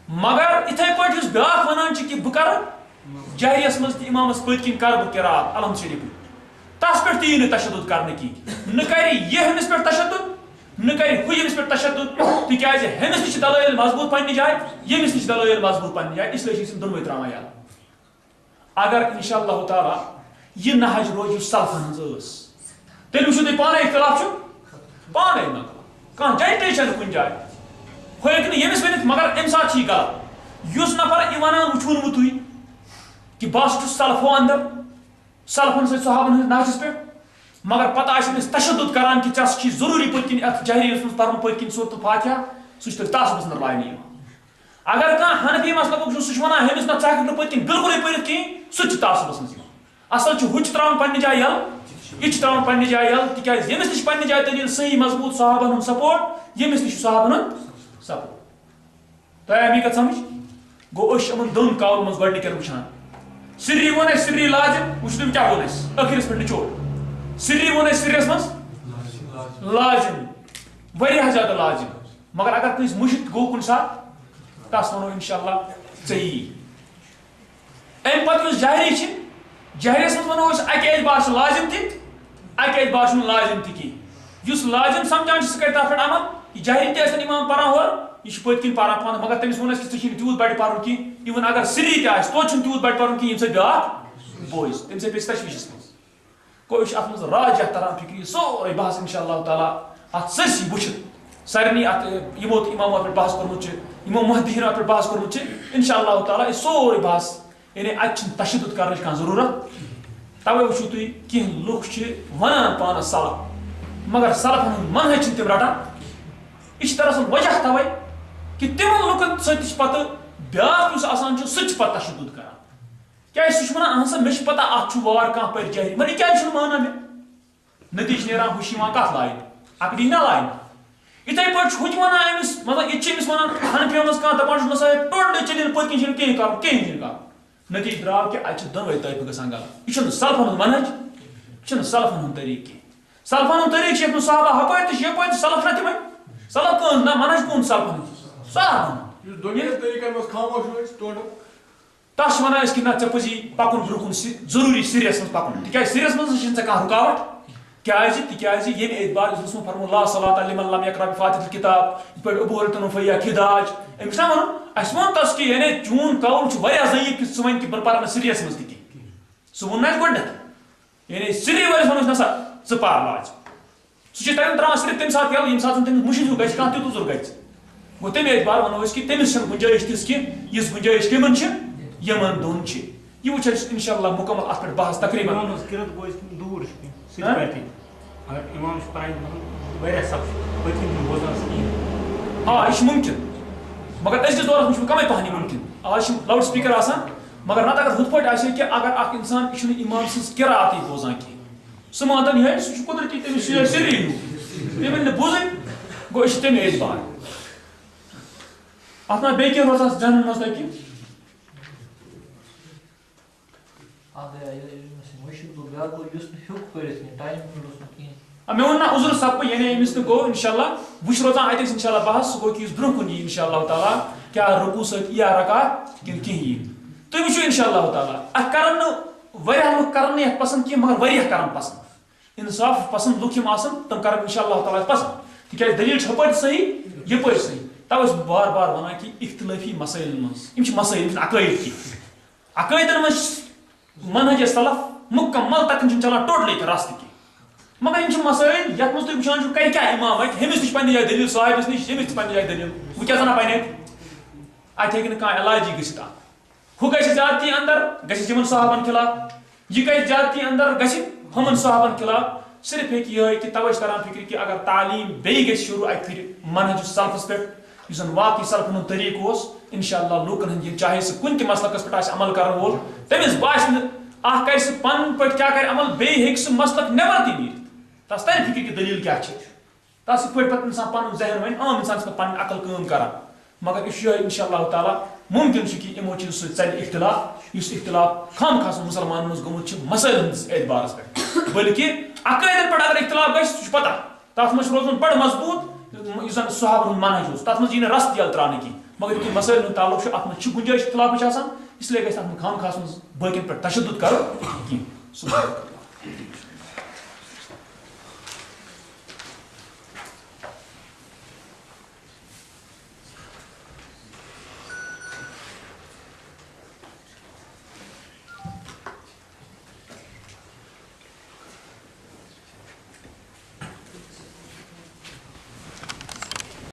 مگر یِتھَے پٲٹھۍ یُس بیٛاکھ وَنان چھِ کہِ بہٕ کَرٕ جاہریَس منٛز تہِ اِمامَس پٔتۍ کِنۍ کَرٕ بہٕ قِرات الحمد شریٖفٕے تَتھ پٮ۪ٹھ تہِ یی نہٕ تشدُد کَرنہٕ کِہیٖنۍ نہ کَرِ یہِ ہُمِس پٮ۪ٹھ تشدُد نہ کَرِ ہُہ ییٚمِس پٮ۪ٹھ تشدُد تِکیٛازِ ہُمِس تہِ چھِ دلٲیِل مضبوٗط پنٛنہِ جایہِ ییٚمِس تہِ چھِ دلٲیِل مضبوٗط پنٛنہِ جایہِ اِسلیے چھِ أسۍ یِم دۄنوَے ترٛاوان یَلہٕ اگر اِنشاء اللہ تعالیٰ یہِ نہج روزِ یُس سلفن ہٕنٛز ٲس تیٚلہِ وٕچھِو تُہۍ پانے اختلاف چھُ پانے مۄکلان کانٛہہ ججے چھنہٕ کُنہِ جایہِ ہُہ ہیٚکہِ نہٕ ییٚمِس ؤنِتھ مگر اَمہِ ساتہٕ چھِ یہِ غلط یُس نفر یہِ وَنان وٕچھوُن وٕ تُہۍ کہِ بہٕ ہسا چھُس سلفو اندر سلفن سۭتۍ صحابن ہٕنٛدِس نہجس پٮ۪ٹھ مگر پتہٕ آسہِ أمِس تشدُد کران کہِ ژےٚ ہسا چھُے ضروٗری پٔتۍ کِنۍ اَتھ جاہریَس منٛز پَرُن پٔتۍ کِنۍ سورۃ الفاتحہ سُہ چھُ تیٚلہِ تعصُبَس منٛز لاینہٕ یِوان اگر کانٛہہ حنفی مسلکُک چھُ سُہ چھُ وَنان ہُمِس نہ ژٕ ہیٚککھ نہٕ پٔتۍ کِنۍ بِلکُلٕے پٔرِتھ کِہیٖنۍ سُہ تہِ چھُ تعصُبَس منٛز یِوان اصل چھُ ہُہ تہِ ترٛاوُن پنٛنہِ جایہِ یَلہٕ یہِ تہِ چھُ ترٛاوُن پنٛنہِ جایہِ یَلہٕ تِکیٛازِ ییٚمِس تہِ چھُ پنٛنہِ جایہِ دٔلیٖل صحیح مضبوٗط صحابن ہُنٛد سپوٹ ییٚمِس تہِ چھُ صحابن ہُنٛد سپوٹ تۄہہِ آیہِ مےٚ کَتھ سمجھ گوٚو أسۍ چھِ یِمن دۄن قولن منٛز گۄڈٕنِکٮ۪ن وٕچھان سِری ووٚن اَسہِ سِری لازِم وٕچھو تٔمۍ کیٛاہ ووٚن اَسہِ ٲخرس پٮ۪ٹھ نِچوڑ سِری ووٚن اَسہِ سِریَس منٛز لازِم واریاہ زیادٕ لازِم مگر اگر کٲنٛسہِ مُشِد گوٚو کُنہِ ساتہٕ تس وَنو اِنشاء اللہ ژےٚ یی اَمہِ پتہٕ یُس جاہری چھِ جاہریَس منٛز وَنو أسۍ اَکہِ اعتبار چھُ لازِم تہِ اَکہِ اعتبار چھُنہٕ لازِم تہِ کینٛہہ یُس لازِم سمجھان چھُ سُہ کَرِ تَتھ پٮ۪ٹھ عمل یہِ جاہری تہِ ٲسۍتن اِمام پَران ہورٕ یہِ چھُ پٔتۍ کِنۍ پَران پانہٕ مگر تٔمِس ووٚن اَسہِ کہِ ژےٚ چھُے نہٕ تیوٗت بَڑِ پَرُن کینٛہہ اِوٕن اگر سِری تہِ آسہِ توتہِ چھُنہٕ تیوٗت بَڑِ پَرُن کینٛہہ ییٚمہِ سۭتۍ بیٛاکھ بوزِ تَمہِ سۭتۍ پیٚیہِ تشویٖشَس منٛز گوٚو أسۍ چھِ اَتھ منٛز راجح تران فِکرِ یہِ سورُے بحث اِنشاء اللہ تعالیٰ اَتھ سٲرسٕے وٕچھِتھ سارنٕے اَتھ یِمو تہِ اِمامو اَتھ پٮ۪ٹھ بحث کوٚرمُت چھُ یِمو محدِثیٖنو اَتھ پٮ۪ٹھ بحث کوٚرمُت چھُ اِنشاء اللہ تعالیٰ یہِ سورُے بحث یعنی اَتہِ چھِنہٕ تشدُد کَرنٕچ کانٛہہ ضروٗرت تَوَے وٕچھِو تُہۍ کینٛہہ لُکھ چھِ وَنان پانَس سلف مگر سلفن ہُنٛد منہج چھِنہٕ تِم رٹان یہِ چھِ دراصل وجہ تَوَے کہِ تِمن لُکن سۭتۍ چھِ پتہٕ بیٛاکھ یُس آسان چھُ سُہ تہِ چھُ پتہٕ تشدُد کران کیٛازِ سُہ چھُ وَنان اہن سا مےٚ چھِ پتہ اَتھ چھُ وار کانٛہہ پَرِ جاہری مگر یہِ کیٛازِ چھُنہٕ مانان مےٚ نٔتیٖجہٕ نیران ہُہ چھُ یِوان کَتھ لاینہٕ عقلی نہ لاینہٕ یِتھَے پٲٹھۍ چھُ ہُہ تہِ وَنان أمِس مطلب ییٚتہِ چھِ أمِس وَنان حنفیَن منٛز کانٛہہ دَپان چھُس نہ سا ٹوٹلی چٔلِنۍ پٔتۍ کِنۍ چھِنہٕ کِہیٖنۍ کَرُن کِہیٖنۍ چھِنہٕ کَرُن نٔتیٖجہٕ درٛاو کہِ اَتہِ چھِ دۄنوَے طٲیفہٕ گژھان غلط یہِ چھُنہٕ سلفن ہُنٛد منہج یہِ چھُنہٕ سلفن ہُنٛد طریٖقہٕ کینٛہہ سلفن ہُنٛد طریٖقہٕ چھُ یَتھ منٛز صحابہ ہُپٲرۍ تہِ چھِ یَپٲرۍ تہِ سلف چھِنہ تِمے سلف کٕہٕنٛز نہ منہج کُن سلفن ہُنٛد صحابن تَتھ چھِ وَنان أسۍ کہِ نہ ژےٚ پَزی پَکُن برونٛہہ کُن ضروٗری سِریَس منٛز پَکُن تِکیٛازِ سِریَس منٛز چھِنہٕ ژےٚ کانٛہہ رُکاوٹ تِکیٛازِ ییٚمہِ اعتبار یُس رسول فرموو لا صلاۃ لمن لم یقرأ بفاتحة الکتاب یِتھ پٲٹھۍ ابو ہریرہ فیہ خداج أمِس چھُنہ وَنُن اَسہِ ووٚن تَس کہِ یعنی چون قول چھُ واریاہ ضعیٖف کہِ ژٕ وَن کہِ بہٕ پَرٕ نہٕ سِریَس منٛز تہِ کینٛہہ سُہ ووٚن نہٕ اَسہِ گۄڈنٮ۪تھ یعنی سِری وٲلِس وَنو أسۍ نہ سا ژٕ پَر لازِم سہ تران صرف تمہ سات یل یم سات تمس مشد ہیو گھس کانٛہہ تیُتھ گژھِ گوٚو تمہِ اعتبار ونو أسۍ کہِ تٔمِس چھنہٕ گُنجٲیش تِژھ کینٛہہ یِژھ گُنجٲیش کٕمن چھِ یِمن دۄن چھِ یہ وٕچھ أسۍ اِنشاء اللہ مُکمل اتھ پٮ۪ٹھ بحث تقریباً دوٗر چھُ اگر اِمام چھُ پران واریاہ سخت پٔتکِنۍ بوزان کِہیٖنۍ ہاں یہ ممکن مگر أزکِس دورس منٛز چھُ کمے پہن ممکن آز چھِ لاوُڈ سپیٖکر آسان مگر نتہٕ اگر ہُتھ پٲٹھۍ آسہِ کہِ اگر اکھ انسان یہِ چھُنہٕ اِمام سٕنٛز قراتٕے بوزان کینٛہہ سُہ مان تن یِہے سُہ چھُ قدرتی تٔمِس چھُ سری تٔمۍ ؤنۍ نہٕ بوزٕنۍ گوٚو أسۍ چھِ تمہِ اعتبار اتھ منٛز بیٚیہِ کینٛہہ روزان ذہنن منٛز تۄہہِ کینٛہہ مےٚ ووٚن نا عذر سپہٕ یعنی أمِس نہٕ گوٚو اِنشاء اللہ وٕچھ روزان اَتہِ اِنشاء اللہ بحث سُہ گوٚو کہِ یُس برونٛہہ کُن یی اِنشاء اللہ تعالیٰ کیٛاہ رُکوٗ سۭتۍ یِیا رکعت کِنہٕ کینٛہہ یی تُہۍ وٕچھِو اِنشاء اللہ تعالیٰ اَتھ کرن نہٕ واریاہ لُکھ کرن نہٕ یَتھ پسنٛد کینٛہہ مگر واریاہ کرن پسنٛد اِنصاف پسنٛد لُکھ یِم آسن تِم کرن اِنشاء اللہ تعالیٰ پسنٛد تِکیٛازِ دٔلیٖل چھِ ہُپٲرۍ صحیح یپٲرۍ صحیح توے چھُس بہٕ بار بار ونان کہِ اختلٲفی مسٲیلن منٛز یِم چھِ مسٲیل یِم چھِنہٕ عقٲیِد کینٛہہ عقٲیدن منٛز چھِ منہج سلف مُکمل تتٮ۪ن چھُنہٕ چلان ٹوٹلی تہِ رستہٕ کینٛہہ مگر یِم چھِ مسٲیل یتھ منٛز تُہۍ وٕچھان چھِو کَرِ کیٛاہ اِمام اَتہِ ہیٚمِس تہِ چھِ پننہِ جایہِ دٔلیٖل صاحبس نِش ییٚمِس تہِ پننہِ جایہِ دٔلیٖل وۄنۍ کیٛاہ زانان بنہِ اَتہِ ہیٚکہِ نہٕ کانٛہہ علاجی گٔژھِتھ اَتھ ہُہ گژھِ زیادتی اندر گژھِ یِمن صاحبن خلاف یہِ گژھِ زیادتی اندر گژھِ ہُمن صاحبن خلاف صرف ہیٚکہِ یِہوٚے کہِ توے چھِ تران فِکرِ کہِ اگر تعلیٖم بیٚیہِ گژھِ شروٗع اَکہِ پھِرِ منہج سلفس پٮ۪ٹھ یُس زن واقعی سلفن ہُنٛد طریٖقہٕ اوس اِنشاء اللہ لوٗکن ہٕنٛدۍ چاہے سُہ کُنہِ تہِ مسلکس پٮ۪ٹھ آسہِ عمل کرن وول تٔمِس باسہِ نہٕ اکھ کرِ سُہ پنٕنۍ پٲٹھۍ کیٛاہ کرِ عمل بیٚیہِ ہیٚکہِ سُہ مسلک نیبر تہِ نیٖرِتھ تس ترِ فِکرِ کہِ دٔلیٖل کیٛاہ چھِ تس یِتھ پٲٹھۍ پتہٕ انسان پنُن ذہن وَنہِ عام انسان چھِ پتہٕ پنٕنۍ عقل کٲم کران مگر یہِ چھُ یِہوٚے اِنشاء اللہ تعالیٰ ممکن چھُ کہِ یِمو چیٖزو سۭتۍ ژلہِ اختلاف یُس اختلاف خام خاص مسلمانن منٛز گوٚمُت چھُ مسٲیلن ہٕنٛدِس اعتبارس پٮ۪ٹھ بٔلکہِ عقٲیدن پٮ۪ٹھ اگر اختلاف گژھِ سُہ چھُ پتہ تتھ منٛز چھُ روزمُت بڑٕ مضبوٗط یُس زن صحابن ہُنٛد منہج اوس تتھ منٛز یی نہٕ رستہٕ یَلہٕ تراونہٕ کینٛہہ مگر یُتھُے مسٲیلن ہُنٛد تعلق چھُ اتھ منٛز چھِ گُنجٲیش اختلافٕچ آسان اسلیے گژھِ تتھ منٛز خام خاص منٛز باقین پٮ۪ٹھ تشدُد کرُن کینٛہہ